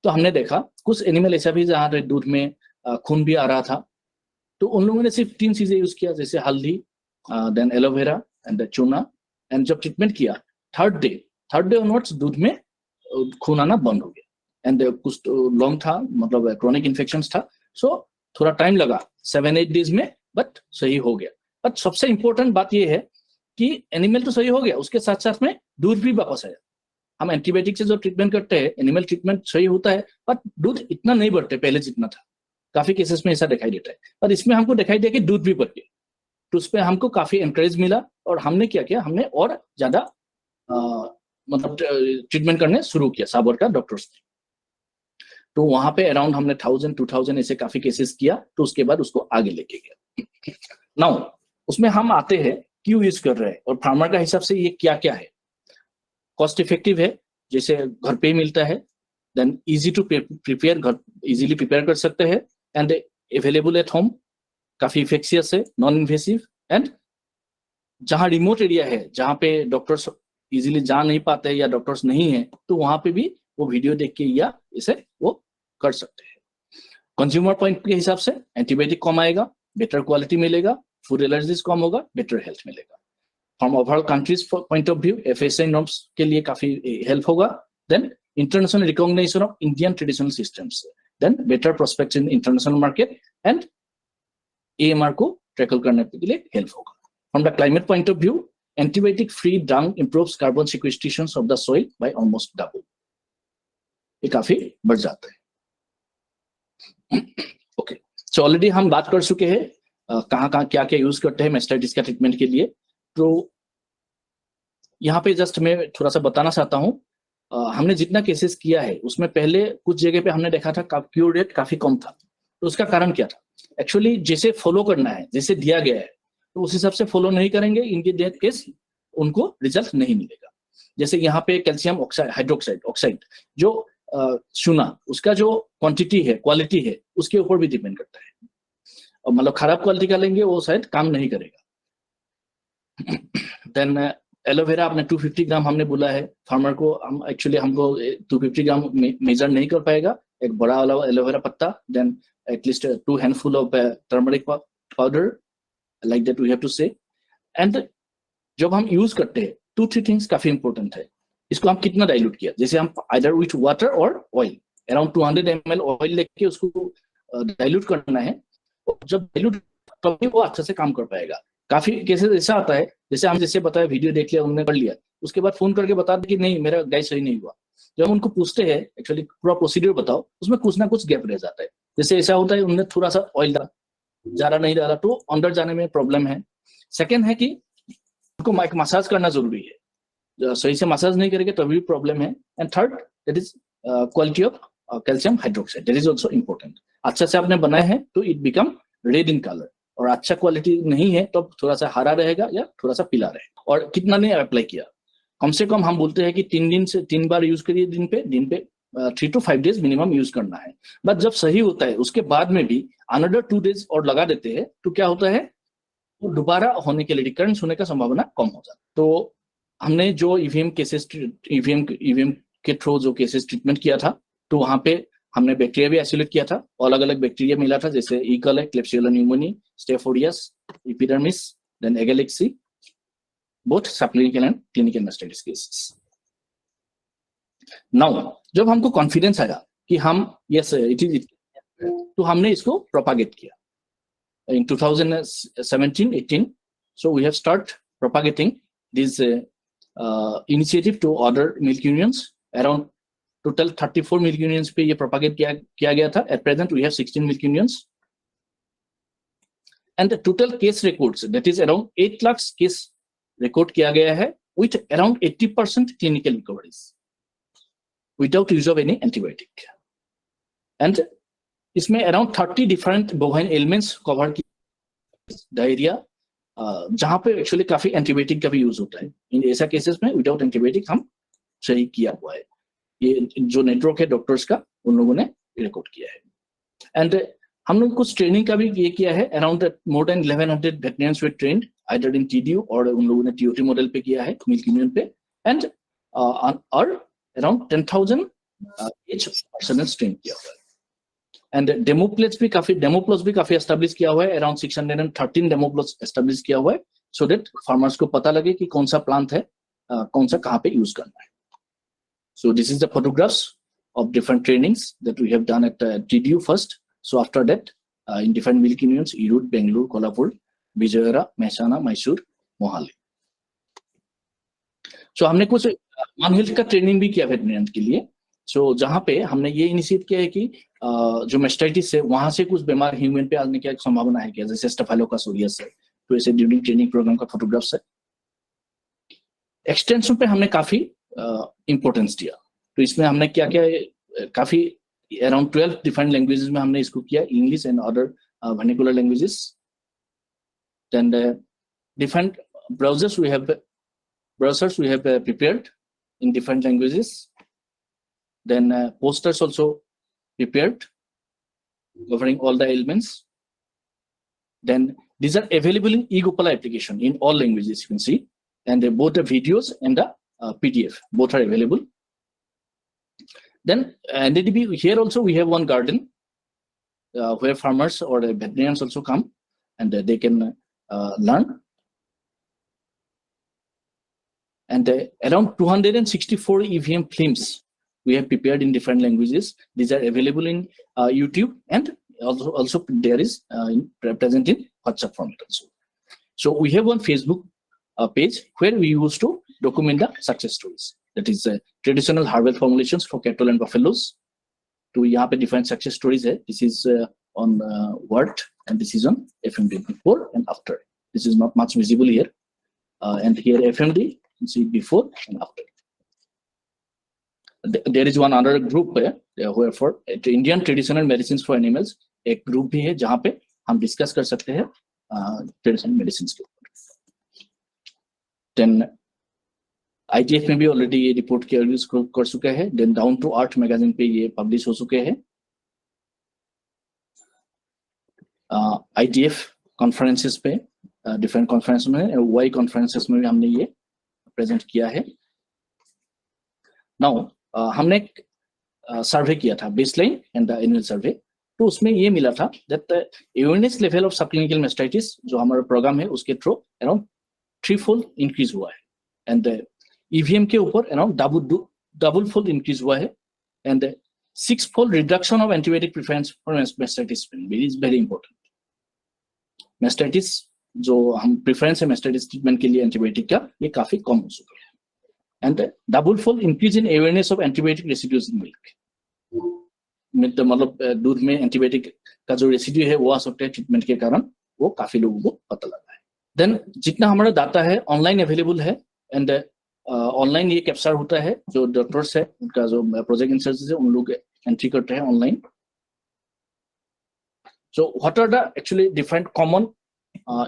Speaker 2: तो हमने देखा कुछ एनिमल ऐसा भी जहाँ दूध में खून भी आ रहा था. तो उन लोगों ने सिर्फ 3 चीजें यूज किया, जैसे हल्दी, देन एलोवेरा एंड चूना, एंड जब ट्रीटमेंट किया थर्ड डे ऑनवर्ड्स दूध में खून आना बंद हो गया. एंड कुछ लॉन्ग था, मतलब क्रोनिक इन्फेक्शंस था, सो थोड़ा टाइम लगा 7-8 डेज में, बट सही हो गया. बट सबसे इंपॉर्टेंट बात यह है कि एनिमल तो सही हो गया, उसके साथ साथ में दूध भी वापस आया. हम एंटीबायोटिक से जो ट्रीटमेंट करते हैं, एनिमल ट्रीटमेंट सही होता है, बट दूध इतना नहीं बढ़ते पहले जितना था. काफी केसेस में ऐसा दिखाई देता है, पर इसमें हमको दिखाई दिया कि दूध भी बढ़ गया. तो उस पर हमको काफी एनकरेज मिला, और हमने क्या किया, हमने और ज्यादा मतलब ट्रीटमेंट करने शुरू किया साबर का डॉक्टर्स ने. तो वहां पे अराउंड हमने 1000-2000 ऐसे काफी केसेस किया. तो उसके बाद उसको आगे लेके गया. नाउ उसमें हम आते हैं क्यों यूज कर रहे हैं, और फार्मर का हिसाब से ये क्या क्या है. कॉस्ट इफेक्टिव है, जैसे घर पे ही मिलता है, देन इजी टू प्रिपेयर, घर इजीली प्रिपेयर कर सकते हैं, एंड अवेलेबल एट होम, काफी इफेक्शियस है, नॉन इन्वेसिव, एंड जहां रिमोट एरिया है, जहां पे डॉक्टर्स इजीली जा नहीं पाते या डॉक्टर्स नहीं है, तो वहां पे भी वो वीडियो देख के या इसे वो कर सकते हैं. कंज्यूमर पॉइंट के हिसाब से एंटीबायोटिक कम आएगा, बेटर क्वालिटी मिलेगा, फूड एलर्जीज कम होगा, बेटर हेल्थ मिलेगा. From overall countries point of view, FSI norms के लिए काफी हेल्प होगा, then international recognition of Indian traditional systems, then better prospects in international market, and AMR को tackle करने के लिए हेल्प होगा. From the climate point of view, antibiotic free dung improves carbon sequestration of the soil by almost double. ये काफी बढ़ जाता है. ओके, सो ऑलरेडी हम बात कर चुके हैं कहाँ क्या क्या यूज करते हैं मेस्टाइटिस का ट्रीटमेंट के लिए. तो यहाँ पे जस्ट मैं थोड़ा सा बताना चाहता हूँ, हमने जितना केसेस किया है उसमें पहले कुछ जगह पे हमने देखा था क्यूर रेट काफी कम था. तो उसका कारण क्या था? एक्चुअली जैसे फॉलो करना है, जैसे दिया गया है, तो उस हिसाब से फॉलो नहीं करेंगे, इनके डेथ केस उनको रिजल्ट नहीं मिलेगा. जैसे यहाँ पे कैल्शियम ऑक्साइड हाइड्रोक्साइड ऑक्साइड जो चूना, उसका जो क्वांटिटी है, क्वालिटी है, उसके ऊपर भी डिपेंड करता है. और मतलब खराब क्वालिटी का लेंगे वो शायद काम नहीं करेगा. देन एलोवेरा आपने 250 ग्राम हमने बोला है फार्मर को. हम एक्चुअली हमको 250 ग्राम मेजर नहीं कर पाएगा. एक बड़ा वाला एलोवेरा पत्ता, then at least 2 handful of turmeric powder, like that we have to say. And जब हम यूज करते हैं 2-3 थिंग्स काफी इंपॉर्टेंट है. इसको हम कितना डाइल्यूट किया, जैसे हम आइदर विथ वाटर और ऑयल, अराउंड 200 ml ऑयल लेके उसको डाइल्यूट करना है. जब डाइल्यूट तभी वो अच्छे से काम कर पाएगा. काफी केसेस ऐसा आता है, जैसे हम जैसे बताया वीडियो देख लिया, उन्होंने कर लिया, उसके बाद फोन करके बता दे कि नहीं मेरा गाय सही नहीं हुआ. जब हम उनको पूछते हैं एक्चुअली पूरा प्रोसीड्यूर बताओ, उसमें कुछ ना कुछ गैप रह जाता है. जैसे ऐसा होता है उन्होंने थोड़ा सा ऑयल डाला, ज्यादा नहीं डाला, तो अंदर जाने में प्रॉब्लम है. सेकेंड है कि उनको मसाज करना जरूरी है. सही से मसाज नहीं करेंगे तभी प्रॉब्लम है. And third that is quality of calcium hydroxide, that is also important. अच्छा से आपने बनाया है तो it become red in colour, और अच्छा क्वालिटी नहीं है तो थोड़ा सा हरा रहेगा या थोड़ा सा पीला रहेगा. और कितना ने अप्लाई किया, कम से कम हम बोलते हैं कि 3 बार यूज करिए दिन पे 3 to 5 days मिनिमम यूज करना है. बट जब सही होता है उसके बाद में भी अनदर 2 days और लगा देते हैं, तो क्या होता है, वो दोबारा होने के लिए रिकरेंस होने का संभावना कम हो जाता है. तो हमने जो ईवीएम के थ्रू जो केसेस ट्रीटमेंट किया था, तो वहां पे हमने बैक्टीरिया भी आइसोलेट किया था. अलग अलग बैक्टीरिया मिला था, जैसे E coli, klebsiella pneumoniae, staphylococcus, epidermidis, then agalactiae, both subclinical and clinical mastitis cases. Now जब हमको कॉन्फिडेंस आया कि हम यस इट इज, तो हमने इसको प्रोपागेट किया in 2017-18. So we have started propagating this initiative to other milk unions. Around total 34 milk unions पे ये propagate किया गया था. At present we have 16 milk unions. And the total case records, that is around 8 lakhs case record किया गया है, with around 80% clinical recoveries without use of any antibiotic. And इसमें around 30 different bovine elements cover की. Diarrhoea जहां पे actually काफी antibiotic का भी यूज होता है, इन ऐसा केसेस में विदाउट एंटीबायोटिक हम सही किया हुआ है. ये जो नेटवर्क है डॉक्टर्स का, उन लोगों ने रिकॉर्ड किया है. एंड हम लोग कुछ ट्रेनिंग का भी ये किया है. Around more than 1100 veterinarians were trained either in TDU, और उन लोगों ने टीओटी मॉडल पे किया है मिल्क यूनियन पे. एंड और अराउंड 10,000 एच पर्सनल ट्रेन किया हुआ है. एंड डेमो प्लस भी काफी एस्टेब्लिश किया हुआ है. अराउंड 613 डेमो प्लस एस्टेब्लिश किया हुआ है, सो दैट फार्मर्स को पता लगे कि कौन सा प्लांट है, कौन सा कहाँ पे यूज करना है. So this is the photographs of different trainings that we have done at TDU first. So after that in different milk unions, Erode, Bengaluru, Kolhapur, Vijayawada, Mehsana, Mysore, Mohali. So हमने कुछ वन हेल्थ का ट्रेनिंग भी किया वेटरिनरी के लिए. सो जहाँ पे हमने ये इनिशिएट किया है कि जो मेस्टाइटिस है वहां से कुछ बीमार ह्यूमन पे आने की संभावना है क्या, जैसे स्टेफाइलोकाकोकस है, तो ऐसे ड्यूरिंग ट्रेनिंग प्रोग्राम का फोटोग्राफ्स है. एक्सटेंशन पे हमने काफी इंपॉर्टेंस दिया. तो इसमें हमने क्या क्या काफी अराउंड 12 डिफरेंट लैंग्वेजेस में हमने इसको किया, English and other vernacular languages. Then different brochures we have prepared in different languages. Then posters also prepared covering all the elements. Then these are available in eGopala application in all languages, you can see, and both the videos and the PDF both are available. Then NDDB, here also we have one garden where farmers or veterinarians also come and they can learn. And around 264 EVM films we have prepared in different languages. These are available in YouTube, and also there is present in WhatsApp format also. So we have one Facebook page where we used to document the success stories. That is traditional herbal formulations for cattle and buffaloes. तो यहाँ पे different success stories है. This is on Word, and this is on FMD before and after. This is not much visible here, and here FMD, you see before and after. There is one other group है where for Indian traditional medicines for animals. एक group भी है जहाँ पे हम discuss कर सकते हैं traditional medicines के ऊपर. Then ITF में भी ऑलरेडी ये रिपोर्ट कर चुका है. Then Down to Earth magazine पे ये पब्लिश हो चुके हैं. ITF कॉन्फ्रेंसेस पे डिफरेंट कॉन्फ्रेंस में, वाई कॉन्फ्रेंसेस में भी हमने ये प्रेजेंट किया है. नाउ हमने एक सर्वे किया था, बेसलाइन एंड द एनुअल सर्वे. तो उसमें ये मिला था that the awareness level of subclinical mastitis जो हमारा प्रोग्राम है उसके थ्रू अराउंड 3-fold इंक्रीज हुआ है. एंड EVM के ऊपर अराउंड डबल फोल्ड इंक्रीज हुआ है. And 6-fold reduction of antibiotic preference for mastitis is very important. Mastitis जो हम प्रेफरेंस है मास्टाइटिस ट्रीटमेंट के लिए एंटीबायोटिक का, ये काफी कम हो चुका है. And double fold increase in awareness of antibiotic residues in milk. मतलब दूध में एंटीबायोटिक का जो रेसिड्यू है वो आ सकता है ट्रीटमेंट के कारण, वो काफी लोगों को पता लगा है. देन जितना हमारा डाटा है ऑनलाइन अवेलेबल है. एंड ऑनलाइन ये कैप्चर होता है, जो डॉक्टर्स है उनका जो प्रोजेक्ट इंचार्जेस है उन लोग एंट्री करते हैं online. So what are the actually different common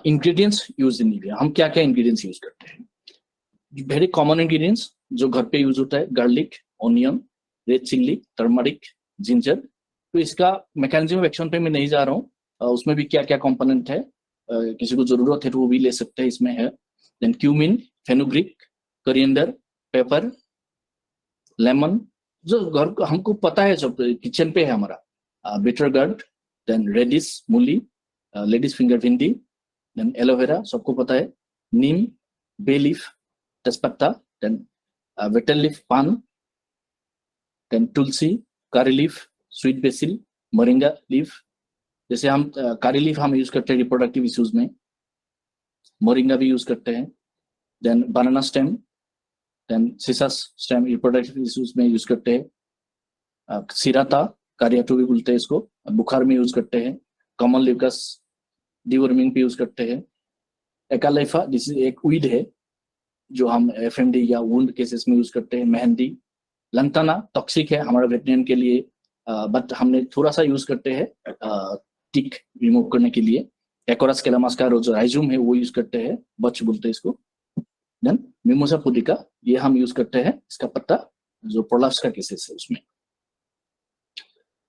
Speaker 2: ingredients used in EVM. हम क्या क्या इंग्रेडिएंट्स यूज करते हैं? वेरी कॉमन इंग्रेडिएंट्स जो घर पे यूज होता है, garlic, onion, red chilli, turmeric, ginger. तो इसका मैकेनिज्म ऑफ एक्शन पे मैं नहीं जा रहा हूँ, उसमें भी क्या क्या कंपोनेंट है, किसी को जरूरत है तो वो भी ले सकते हैं, इसमें है. Then cumin, fenugreek, coriander, pepper, lemon, जो घर को हमको पता है सब किचन पे है हमारा. बिटर गार्ड, देन रेडिश, मूली, लेडीज फिंगर भिंडी, देन एलोवेरा सबको पता है, नीम, बे लीफ, तेजपत्ता, देन वेटल लीफ, पान, then tulsi, curry leaf, sweet basil, moringa leaf. जैसे हम कारी लीफ हम यूज करते हैं रिप्रोडक्टिव इश्यूज में, मोरिंगा भी यूज करते हैं. Then banana stem, then cissus stem reproductive issues में यूज करते हैं. सिराता, कारियाटो भी बोलते हैं इसको, बुखार में यूज करते हैं. कॉमन ल्यूकस डिवर्मिंग पे यूज करते हैं. एकालाइफा, दिस इज एक वीड है जो हम FMD या वुंड केसेस में यूज करते हैं. मेहंदी, लंताना टॉक्सिक है हमारा वेटरनरी के लिए, बट हमने थोड़ा सा यूज करते हैं टिक रिमूव करने के लिए. एकोरस कैलामस का जो राइजूम है वो यूज करते हैं, बच बोलते हैं इसको. देन मिमोसा पुडिका, ये हम यूज करते हैं, इसका पत्ता जो प्रोलैप्स का केसेस है उसमें.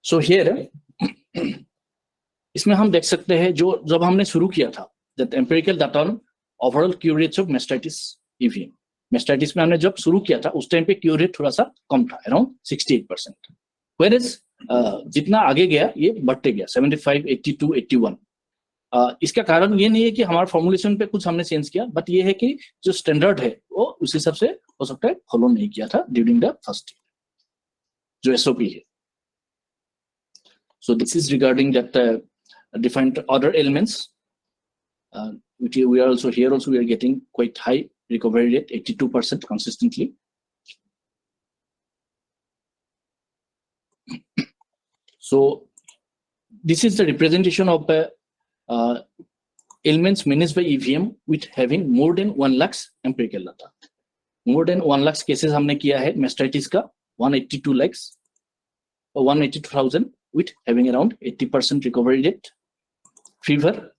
Speaker 2: सो हियर इसमें हम देख सकते हैं जो जब हमने शुरू किया था that empirical data on overall cure rates of mastitis EVM. Mastitis में हमने जब शुरू किया था उस टाइम पे क्यूर रेट थोड़ा सा कम था, अराउंड 68%. व्हेयरएज जितना आगे गया ये बढ़ते गया 75, 82, 81. इसका कारण ये नहीं है कि हमारा फॉर्मुलेशन पे कुछ हमने चेंज किया, बट ये है कि जो स्टैंडर्ड है वो उस हिसाब से हो सकता है फॉलो नहीं किया था ड्यूरिंग द फर्स्ट जो SOP है. So this is regarding that different other elements. We are also here. Also, we are getting quite high recovery rate, 82% consistently. So this is the representation of ailments managed by EVM with having more than 1 lakhs empirical data. More than 1 lakhs cases हमने किया है mastitis का, 182 lakhs or 182,000 with having around 80% recovery rate. Fever,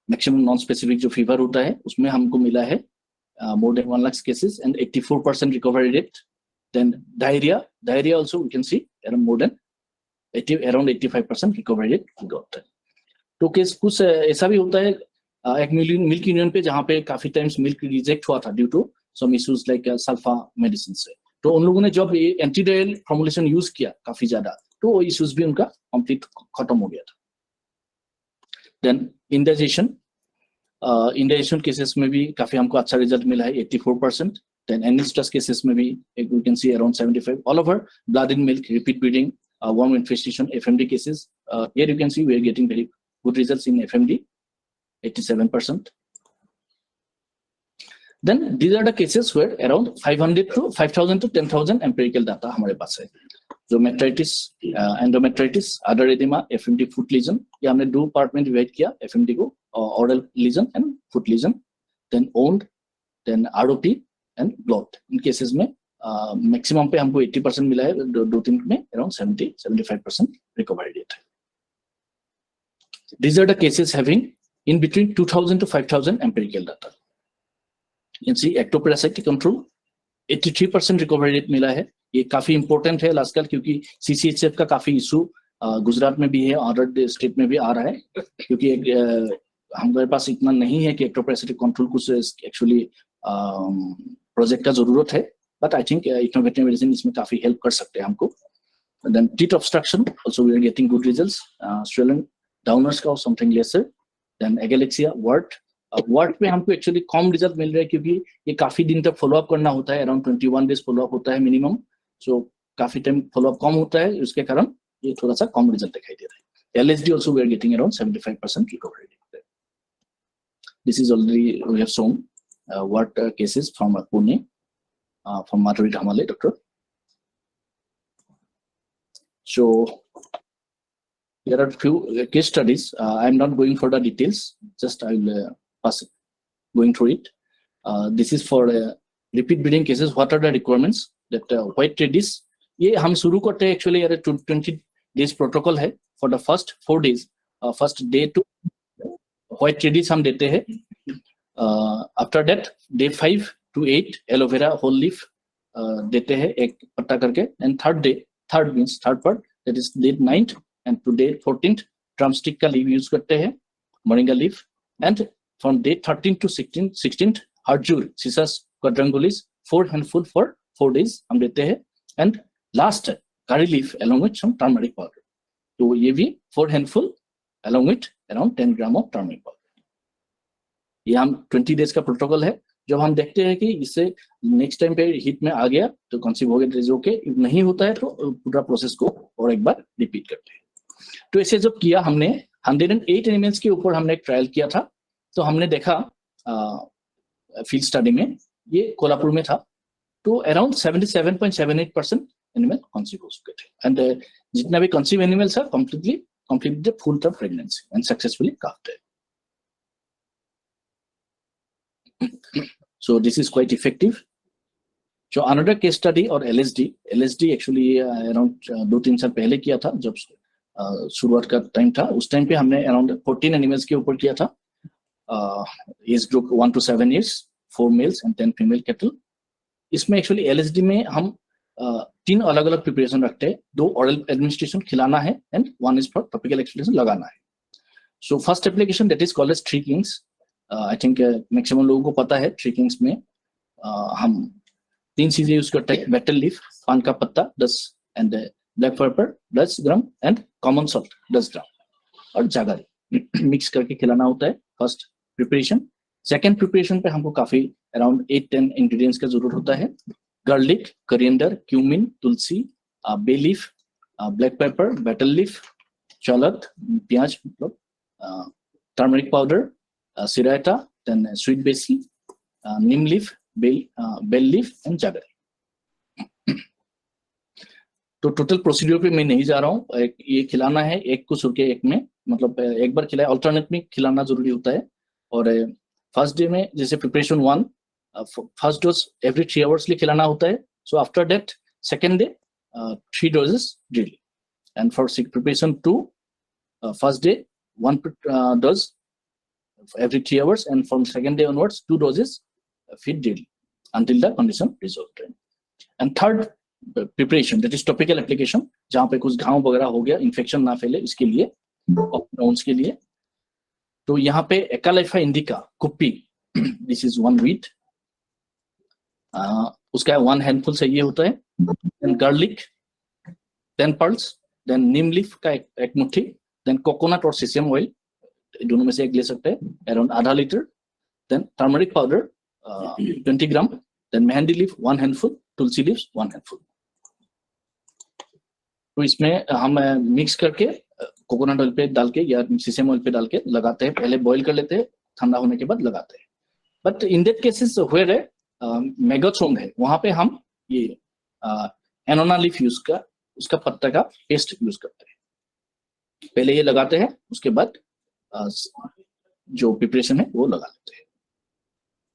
Speaker 2: maximum non-specific जो fever होता है उसमें हमको मिला है more than 1 lakhs cases and 84% recovery rate. Then diarrhea also we can see around more than around 85% recovery rate we got. तो case कुछ ऐसा भी होता है एक मिल्क यूनियन पे जहाँ पे काफी टाइम्स मिल्क रिजेक्ट हुआ था due to some issues like sulfa medicine से. तो उन लोगों ने जब एंटीडायल फॉर्मुलेशन यूज किया काफी ज्यादा तो वो इश्यूज भी उनका कंप्लीट खत्म हो गया था. देन इंडाइजेशन केसेस में भी काफी हमको अच्छा रिजल्ट मिला है 84%. Then any stress cases maybe we can see around 75. All over blood in milk, repeat breeding, worm infestation, FMD cases. Here you can see we are getting very good results in FMD, 87%. Then these are the cases where around 500 to 5,000 to 10,000 empirical data हमारे पास है. जो metritis, endometritis, other edema, FMD foot lesion. ये हमने दो part में divide किया FMD को, oral lesion and foot lesion. Then wound, then ROP and blood. In cases में maximum पे हमको 80% मिला है, दो तीन में around 70-75% recovery rate है. These are the cases having in between 2,000 to 5,000 empirical data. You can see ectoparasitic control 83% recovery rate मिला है. ये काफी important है आजकल क्योंकि CCHF का काफी इशू गुजरात में भी है, अदर स्टेट में भी आ रहा है क्योंकि हमारे पास इतना नहीं है कि ectoparasitic control कुछ एक्चुअली प्रोजेक्ट का जरूरत है, but I think innovative medicine इसमें काफी हेल्प कर सकते हैं हमको. Then teeth obstruction also we are getting good results. Swollen downers का something lesser. Then agalexia, wart. Work में हमको एक्चुअली कम रिजल्ट मिल रहा है क्योंकि ये काफी दिन तक फॉलोअप करना होता है, अराउंड 21 डेज फॉलोअप होता है मिनिमम. सो काफी टाइम फॉलोअप कम होता है, उसके कारण ये थोड़ा सा कम रिजल्ट दिखाई दे रहा है. LSD also we are getting around 75% recovery rate. This is already we have shown what cases from Pune, from Madhuri Dhamale, doctor. So there are few case studies. I am not going for the details, just I will pass it, going through it. This is for repeat breeding cases. What are the requirements? That white radish, ये हम शुरू करते हैं actually 20 days protocol है. For the first 4 days, first day to white radish हम देते हैं. After that day 5 to 8 aloe vera whole leaf देते हैं एक पत्ता करके. And third means third part, that is day 9th and to day 14th drumstick का leaf use करते हैं, moringa leaf. And from day 13th to 16th harjur, Cissus quadrangulis 4 handful for 4 days हम देते हैं. And last curry leaf along with some turmeric powder. तो ये भी 4 handful along with around 10 gram of turmeric powder. ये हम 20 days का protocol है. जब हम देखते हैं कि इससे नेक्स्ट टाइम पे हिट में आ गया तो कंसीव हो गया, ओके, नहीं होता है तो पूरा प्रोसेस को और एक बार रिपीट करते हैं. तो ऐसे जब किया हमने 108 एनिमल्स के ऊपर हमने एक ट्रायल किया था, तो हमने देखा फील्ड स्टडी में, ये कोल्हापुर में था, तो अराउंड 77.78% एनिमल कंसीव हो चुके थे. एंड जितना भी कंसीव एनिमल्स है completely full term pregnancy and successfully calved है. So this is quite effective. So another case study और LSD actually around 2-3 साल पहले किया था, जब शुरुआत का टाइम था. उस टाइम पे हमने अराउंड 14 एनिमल्स के ऊपर किया था. Age group 1 to 7 years, 4 males and 10 female cattle. इसमें एक्चुअली LSD में हम 3 अलग अलग प्रिपरेशन रखते हैं. 2 ऑरल एडमिनिस्ट्रेशन खिलाना है and 1 is for topical explanation लगाना है. So first application that is called as 3 Kings. I think maximum लोगों को पता है 3 Kings में हम 3 चीजें यूज करते हैं. बेटल लीफ, पान का पत्ता 10 and black pepper 10 gram and common salt 10 ग्राम और जागरी मिक्स करके खिलाना होता है. First preparation. सेकेंड प्रिपरेशन पे हमको काफी अराउंड 8-10 इंग्रेडिएंट्स का जरूरत होता है. Garlic, coriander, cumin, tulsi, bay leaf, black pepper, betel leaf, चलत, प्याज मतलब, turmeric powder, serrata, then sweet basil, neem leaf, bel leaf and jaggery. तो टोटल प्रोसीड्यूर पे मैं नहीं जा रहा हूँ. ये खिलाना है एक को सुर के एक में, मतलब एक बार खिलाए, अल्टरनेट में खिलाना जरूरी होता है. और फर्स्ट डे में जैसे preparation 1 first dose every 3 hours लिए खिलाना होता है. सो after that second day 3 doses daily. And for preparation 2 first day 1 dose every 3 hours, and from second day onwards 2 doses feed daily until the condition resolved. And third preparation, that is topical application, जहाँ पे कुछ घाव वगैरह हो गया, infection ना फैले, इसके लिए नोन्स के लिए. तो यहाँ पे एकालाइफा इंडिका कुप्पी, दिस इज 1 wheat, उसका 1 handful से ये होता है. देन गार्लिक 10 pearls, देन नीम लीफ का एक मुट्ठी, देन कोकोनट और सीसम ऑयल दोनों में से एक ले सकते हैं, around ½ liter. Then turmeric powder 20 gram, then mehendi leaf 1 handful, tulsi leaves 1 handful. तो इसमें हम मिक्स करके कोकोनट ऑयल पे डाल के या सीसम ऑयल पे डाल के लगाते हैं, पहले बॉईल कर लेते हैं, ठंडा होने के बाद लगाते हैं. But in that cases where मेगाथ्रोम है, वहां पे हम ये एनोना लीफ यूज का उसका पत्ता का पेस्ट यूज करते हैं. पहले ये लगाते हैं, उसके बाद जो प्रिपरेशन है वो लगा लेते हैं.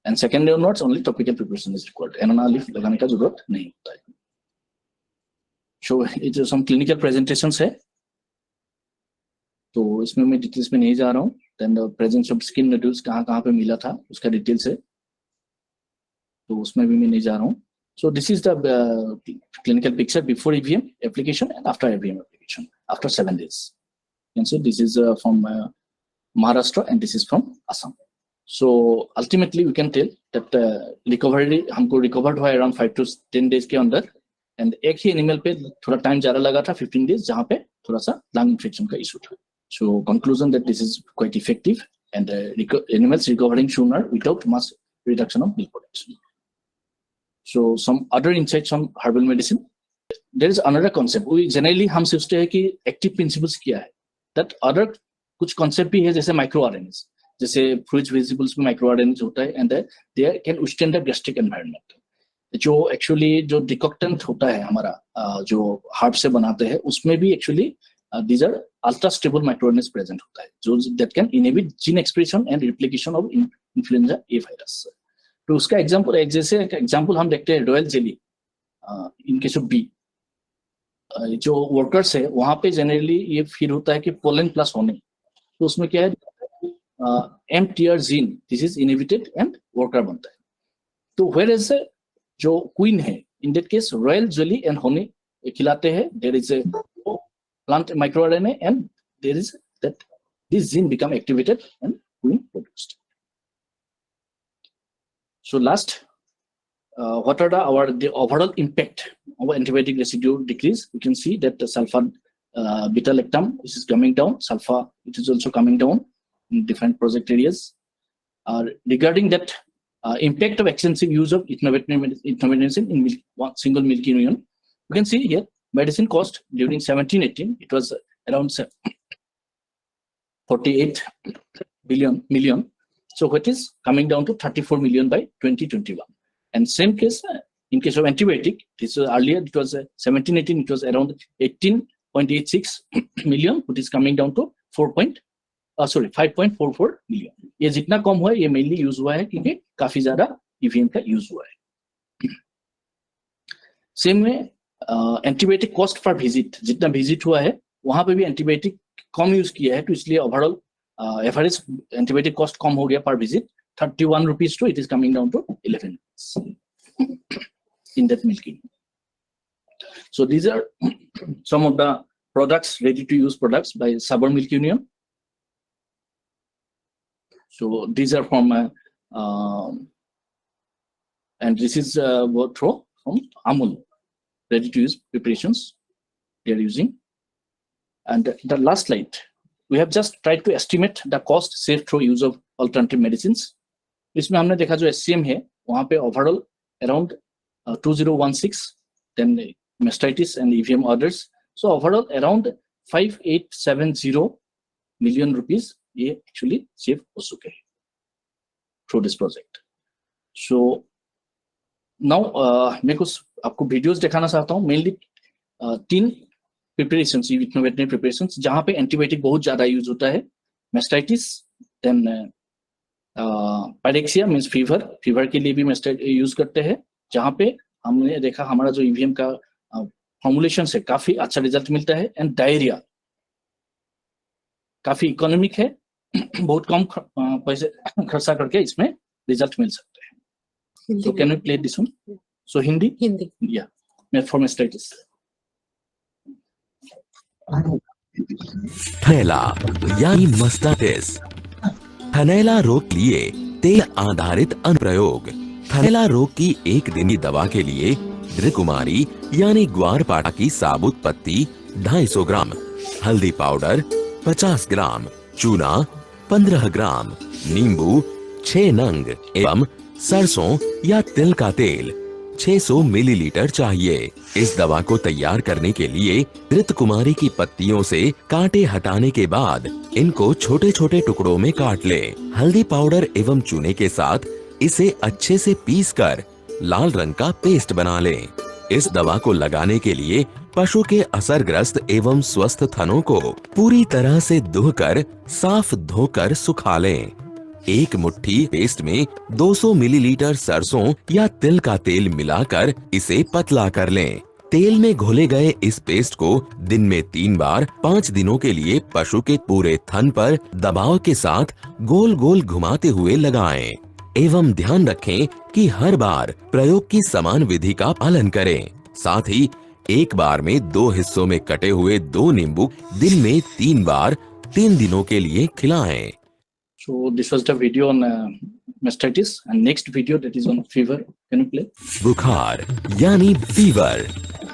Speaker 2: And secondary onwards only topical preparation is required. Annona leaf लगाने का जरूरत नहीं होता है. सो ये जो सम क्लिनिकल प्रेजेंटेशंस है, तो इसमें मैं डिटेल्स में नहीं जा रहा हूँ. Then the presence of skin nodules कहाँ पे मिला था उसका डिटेल्स है, तो उसमें भी मैं नहीं जा रहा हूँ. So this is the clinical picture before EVM application and after EVM application after 7 days. You can see this is from Maharashtra and this is from Assam. So ultimately we can tell that recovery हमको recovered हुआ around 5 to 10 days के अंदर, and एक ही animal पे थोड़ा time ज़्यादा लगा था 15 days, जहाँ पे थोड़ा सा lung infection का issue था. So conclusion that this is quite effective and animals recovering sooner without much reduction of milk production. So some other insights on herbal medicine. There is another concept. We generally हम सोचते हैं कि active principles क्या है. That other कुछ concept भी है, जैसे micro RNAs, जैसे fruits vegetables में micro RNAs होता है, and they can withstand the gastric environment. जो actually जो decoctant होता है हमारा जो herb से बनाते हैं, उसमें भी actually these are ultra stable micro RNAs present होता है, जो that can inhibit gene expression and replication of influenza A virus. तो उसका एग्जाम्पल जैसे एग्जाम्पल हम देखते हैं royal jelly in case of bee. जो वर्कर्स है वहां पे जनरली ये फील होता है कि पोलन प्लस होने, तो उसमें क्या है MTR gene this is inhibited and worker बनता है. तो वेयर एज जो क्वीन है in that case royal jelly and honey खिलाते हैं, there is a plant micro RNA and there is that this gene become activated and queen produced. So last, what are the overall impact of antibiotic residue decrease? We can see that the sulfa beta lactam is coming down, sulfa it is also coming down in different project areas. Regarding that impact of extensive use of ethnomethamine in single milk union, you can see here medicine cost during 17-18 it was around 48 million. So what is coming down to 34 million by 2021. And same case in case of antibiotic, this was earlier it was 17-18 it was around 18.86 million, which is coming down to 5.44 million. ये जितना कम हुआ है ये mainly use हुआ है क्योंकि काफी ज्यादा EVM का यूज हुआ है. सेम में एंटीबायोटिक कॉस्ट पर विजिट, जितना विजिट हुआ है वहां पे भी एंटीबायोटिक कम यूज किया है, तो इसलिए ओवरऑल एवरेज एंटीबायोटिक कॉस्ट कम हो गया पर visit 31 rupees to it is coming down to 11 in that milking. So these are some of the products, ready to use products by Sabor Milk Union. So these are from and this is what from Amul, ready to use preparations they are using. And the last slide, we have just tried to estimate the cost saved through use of alternative medicines. इसमें हमने देखा जो SCM है वहां पे overall around 2016, then mastitis and EVM others, so overall around 5870 million rupees ये actually save हो चुके हैं through this project. So now मैं कुछ आपको वीडियोस दिखाना चाहता हूँ, मेनली 3 प्रिपरेशंस, वेटरनरी प्रिपरेशंस जहां पे एंटीबायोटिक बहुत ज्यादा यूज होता है. Mastitis, then pyrexia means fever के लिए भी मेस्टाइट यूज करते हैं, जहां पे हमने देखा हमारा जो ईवीएम का फॉर्मुलेशन से काफी अच्छा रिजल्ट मिलता है. एंड डायरिया काफी इकोनॉमिक है, बहुत कम पैसे खर्चा करके इसमें रिजल्ट मिल सकते हैं. So can we play this one? So Hindi या फॉर मेस्टाइटिस.
Speaker 3: थैला यानी मस्टाइटिस, थनैला रोग के लिए तेल आधारित अनुप्रयोग. थनैला रोग की एक दिन की दवा के लिए घृतकुमारी यानी ग्वारपाठा की साबुत पत्ती 250 ग्राम, हल्दी पाउडर 50 ग्राम, चूना 15 ग्राम, नींबू 6 नंग एवं सरसों या तिल का तेल 600 मिलीलीटर चाहिए। इस दवा को तैयार करने के लिए घृत कुमारी की पत्तियों से कांटे हटाने के बाद इनको छोटे छोटे टुकड़ों में काट लें। हल्दी पाउडर एवं चूने के साथ इसे अच्छे से पीसकर लाल रंग का पेस्ट बना लें। इस दवा को लगाने के लिए पशु के असरग्रस्त एवं स्वस्थ थनों को पूरी तरह से धोकर साफ धोकर सुखा लें। एक मुट्ठी पेस्ट में 200 मिलीलीटर सरसों या तिल का तेल मिलाकर इसे पतला कर लें। तेल में घोले गए इस पेस्ट को दिन में 3 बार 5 दिनों के लिए पशु के पूरे थन पर दबाव के साथ गोल गोल घुमाते हुए लगाएं। एवं ध्यान रखें कि हर बार प्रयोग की समान विधि का पालन करें। साथ ही एक बार में 2 हिस्सों में कटे हुए 2 नींबू दिन में 3 बार 3 दिनों के लिए खिलाएं।
Speaker 2: So this was the video on mastitis, and next video that is on fever. Can you play?
Speaker 3: बुखार यानी फीवर।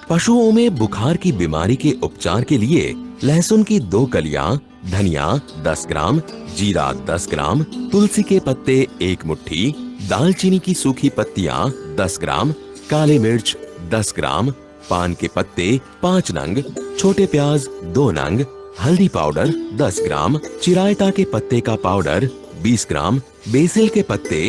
Speaker 3: पशुओं में बुखार की बीमारी के उपचार के लिए लहसुन की 2 कलियां, धनिया 10 ग्राम, जीरा 10 ग्राम, तुलसी के पत्ते 1 मुट्ठी, दालचीनी की सूखी पत्तियां 10 ग्राम, काली मिर्च 10 ग्राम, पान के पत्ते 5 नंग, छोटे प्याज 2 नंग, हल्दी पाउडर 10 ग्राम, चिरायता के पत्ते का पाउडर 20 ग्राम, बेसिल के पत्ते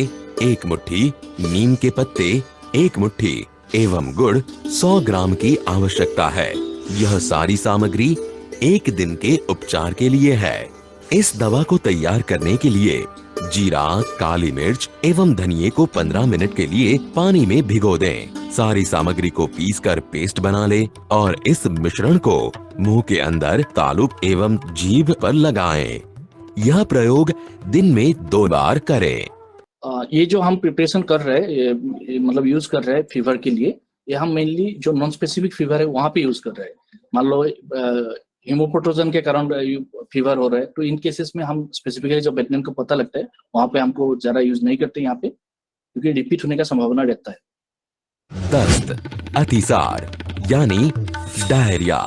Speaker 3: 1 मुट्ठी, नीम के पत्ते 1 मुट्ठी एवं गुड़ 100 ग्राम की आवश्यकता है। यह सारी सामग्री 1 दिन के उपचार के लिए है। इस दवा को तैयार करने के लिए जीरा, काली मिर्च एवं धनिये को 15 मिनट के लिए पानी में भिगो दें। सारी सामग्री को पीसकर पेस्ट बना लें और इस मिश्रण को मुंह के अंदर, तालु एवं जीभ पर लगाएं। यह प्रयोग दिन में 2 बार करें।
Speaker 2: ये जो हम प्रिपरेशन कर रहे हैं, ये मतलब यूज कर रहे हैं फीवर के लिए, ये हम मेनली जो नॉन स्पेसिफिक फीवर है वहां पे यूज कर रहे हैं। मान लो हीमोप्रोटोजन के कारण फीवर हो रहा है, तो इन केसेस में हम स्पेसिफिकली जब वेटरनरी को पता लगता है वहां पे हमको ज्यादा यूज नहीं करते यहाँ पे, क्योंकि रिपीट होने का संभावना रहता है।
Speaker 3: दस्त, अतिसार यानी डायरिया।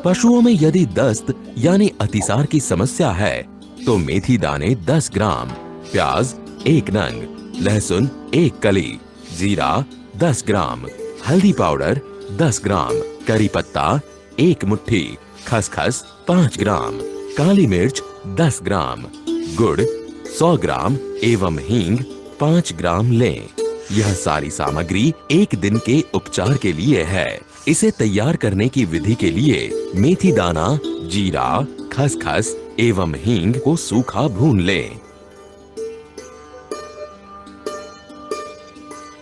Speaker 3: पशुओं में यदि दस्त यानी अतिसार की समस्या है तो मेथी दाने 10 ग्राम, प्याज 1 नंग, लहसुन 1 कली, जीरा 10 ग्राम, हल्दी पाउडर 10 ग्राम, करी पत्ता 1 मुट्ठी, खसखस 5 ग्राम, काली मिर्च 10 ग्राम, गुड़ 100 ग्राम एवं हींग 5 ग्राम लें। यह सारी सामग्री 1 दिन के उपचार के लिए है। इसे तैयार करने की विधि के लिए मेथी दाना, जीरा, खसखस एवं हींग को सूखा भून लें।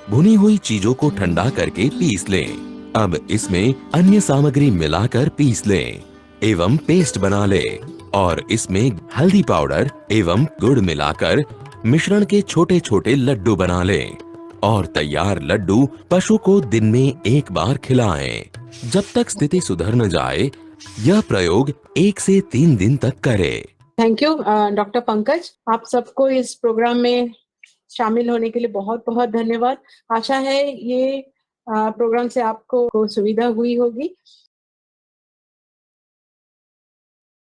Speaker 3: भुनी हुई चीजों को ठंडा करके पीस लें। अब इसमें अन्य सामग्री मिलाकर पीस लें एवं पेस्ट बना लें और इसमें हल्दी पाउडर एवं गुड़ मिलाकर मिश्रण के छोटे छोटे लड्डू बना लें और तैयार लड्डू पशु को दिन में 1 बार खिलाएं। जब तक स्थिति सुधर न जाए, यह प्रयोग 1 से 3 दिन तक करें।
Speaker 1: थैंक यू डॉक्टर पंकज, आप सबको इस प्रोग्राम में शामिल होने के लिए बहुत बहुत धन्यवाद। आशा है ये प्रोग्राम से आपको सुविधा हुई होगी।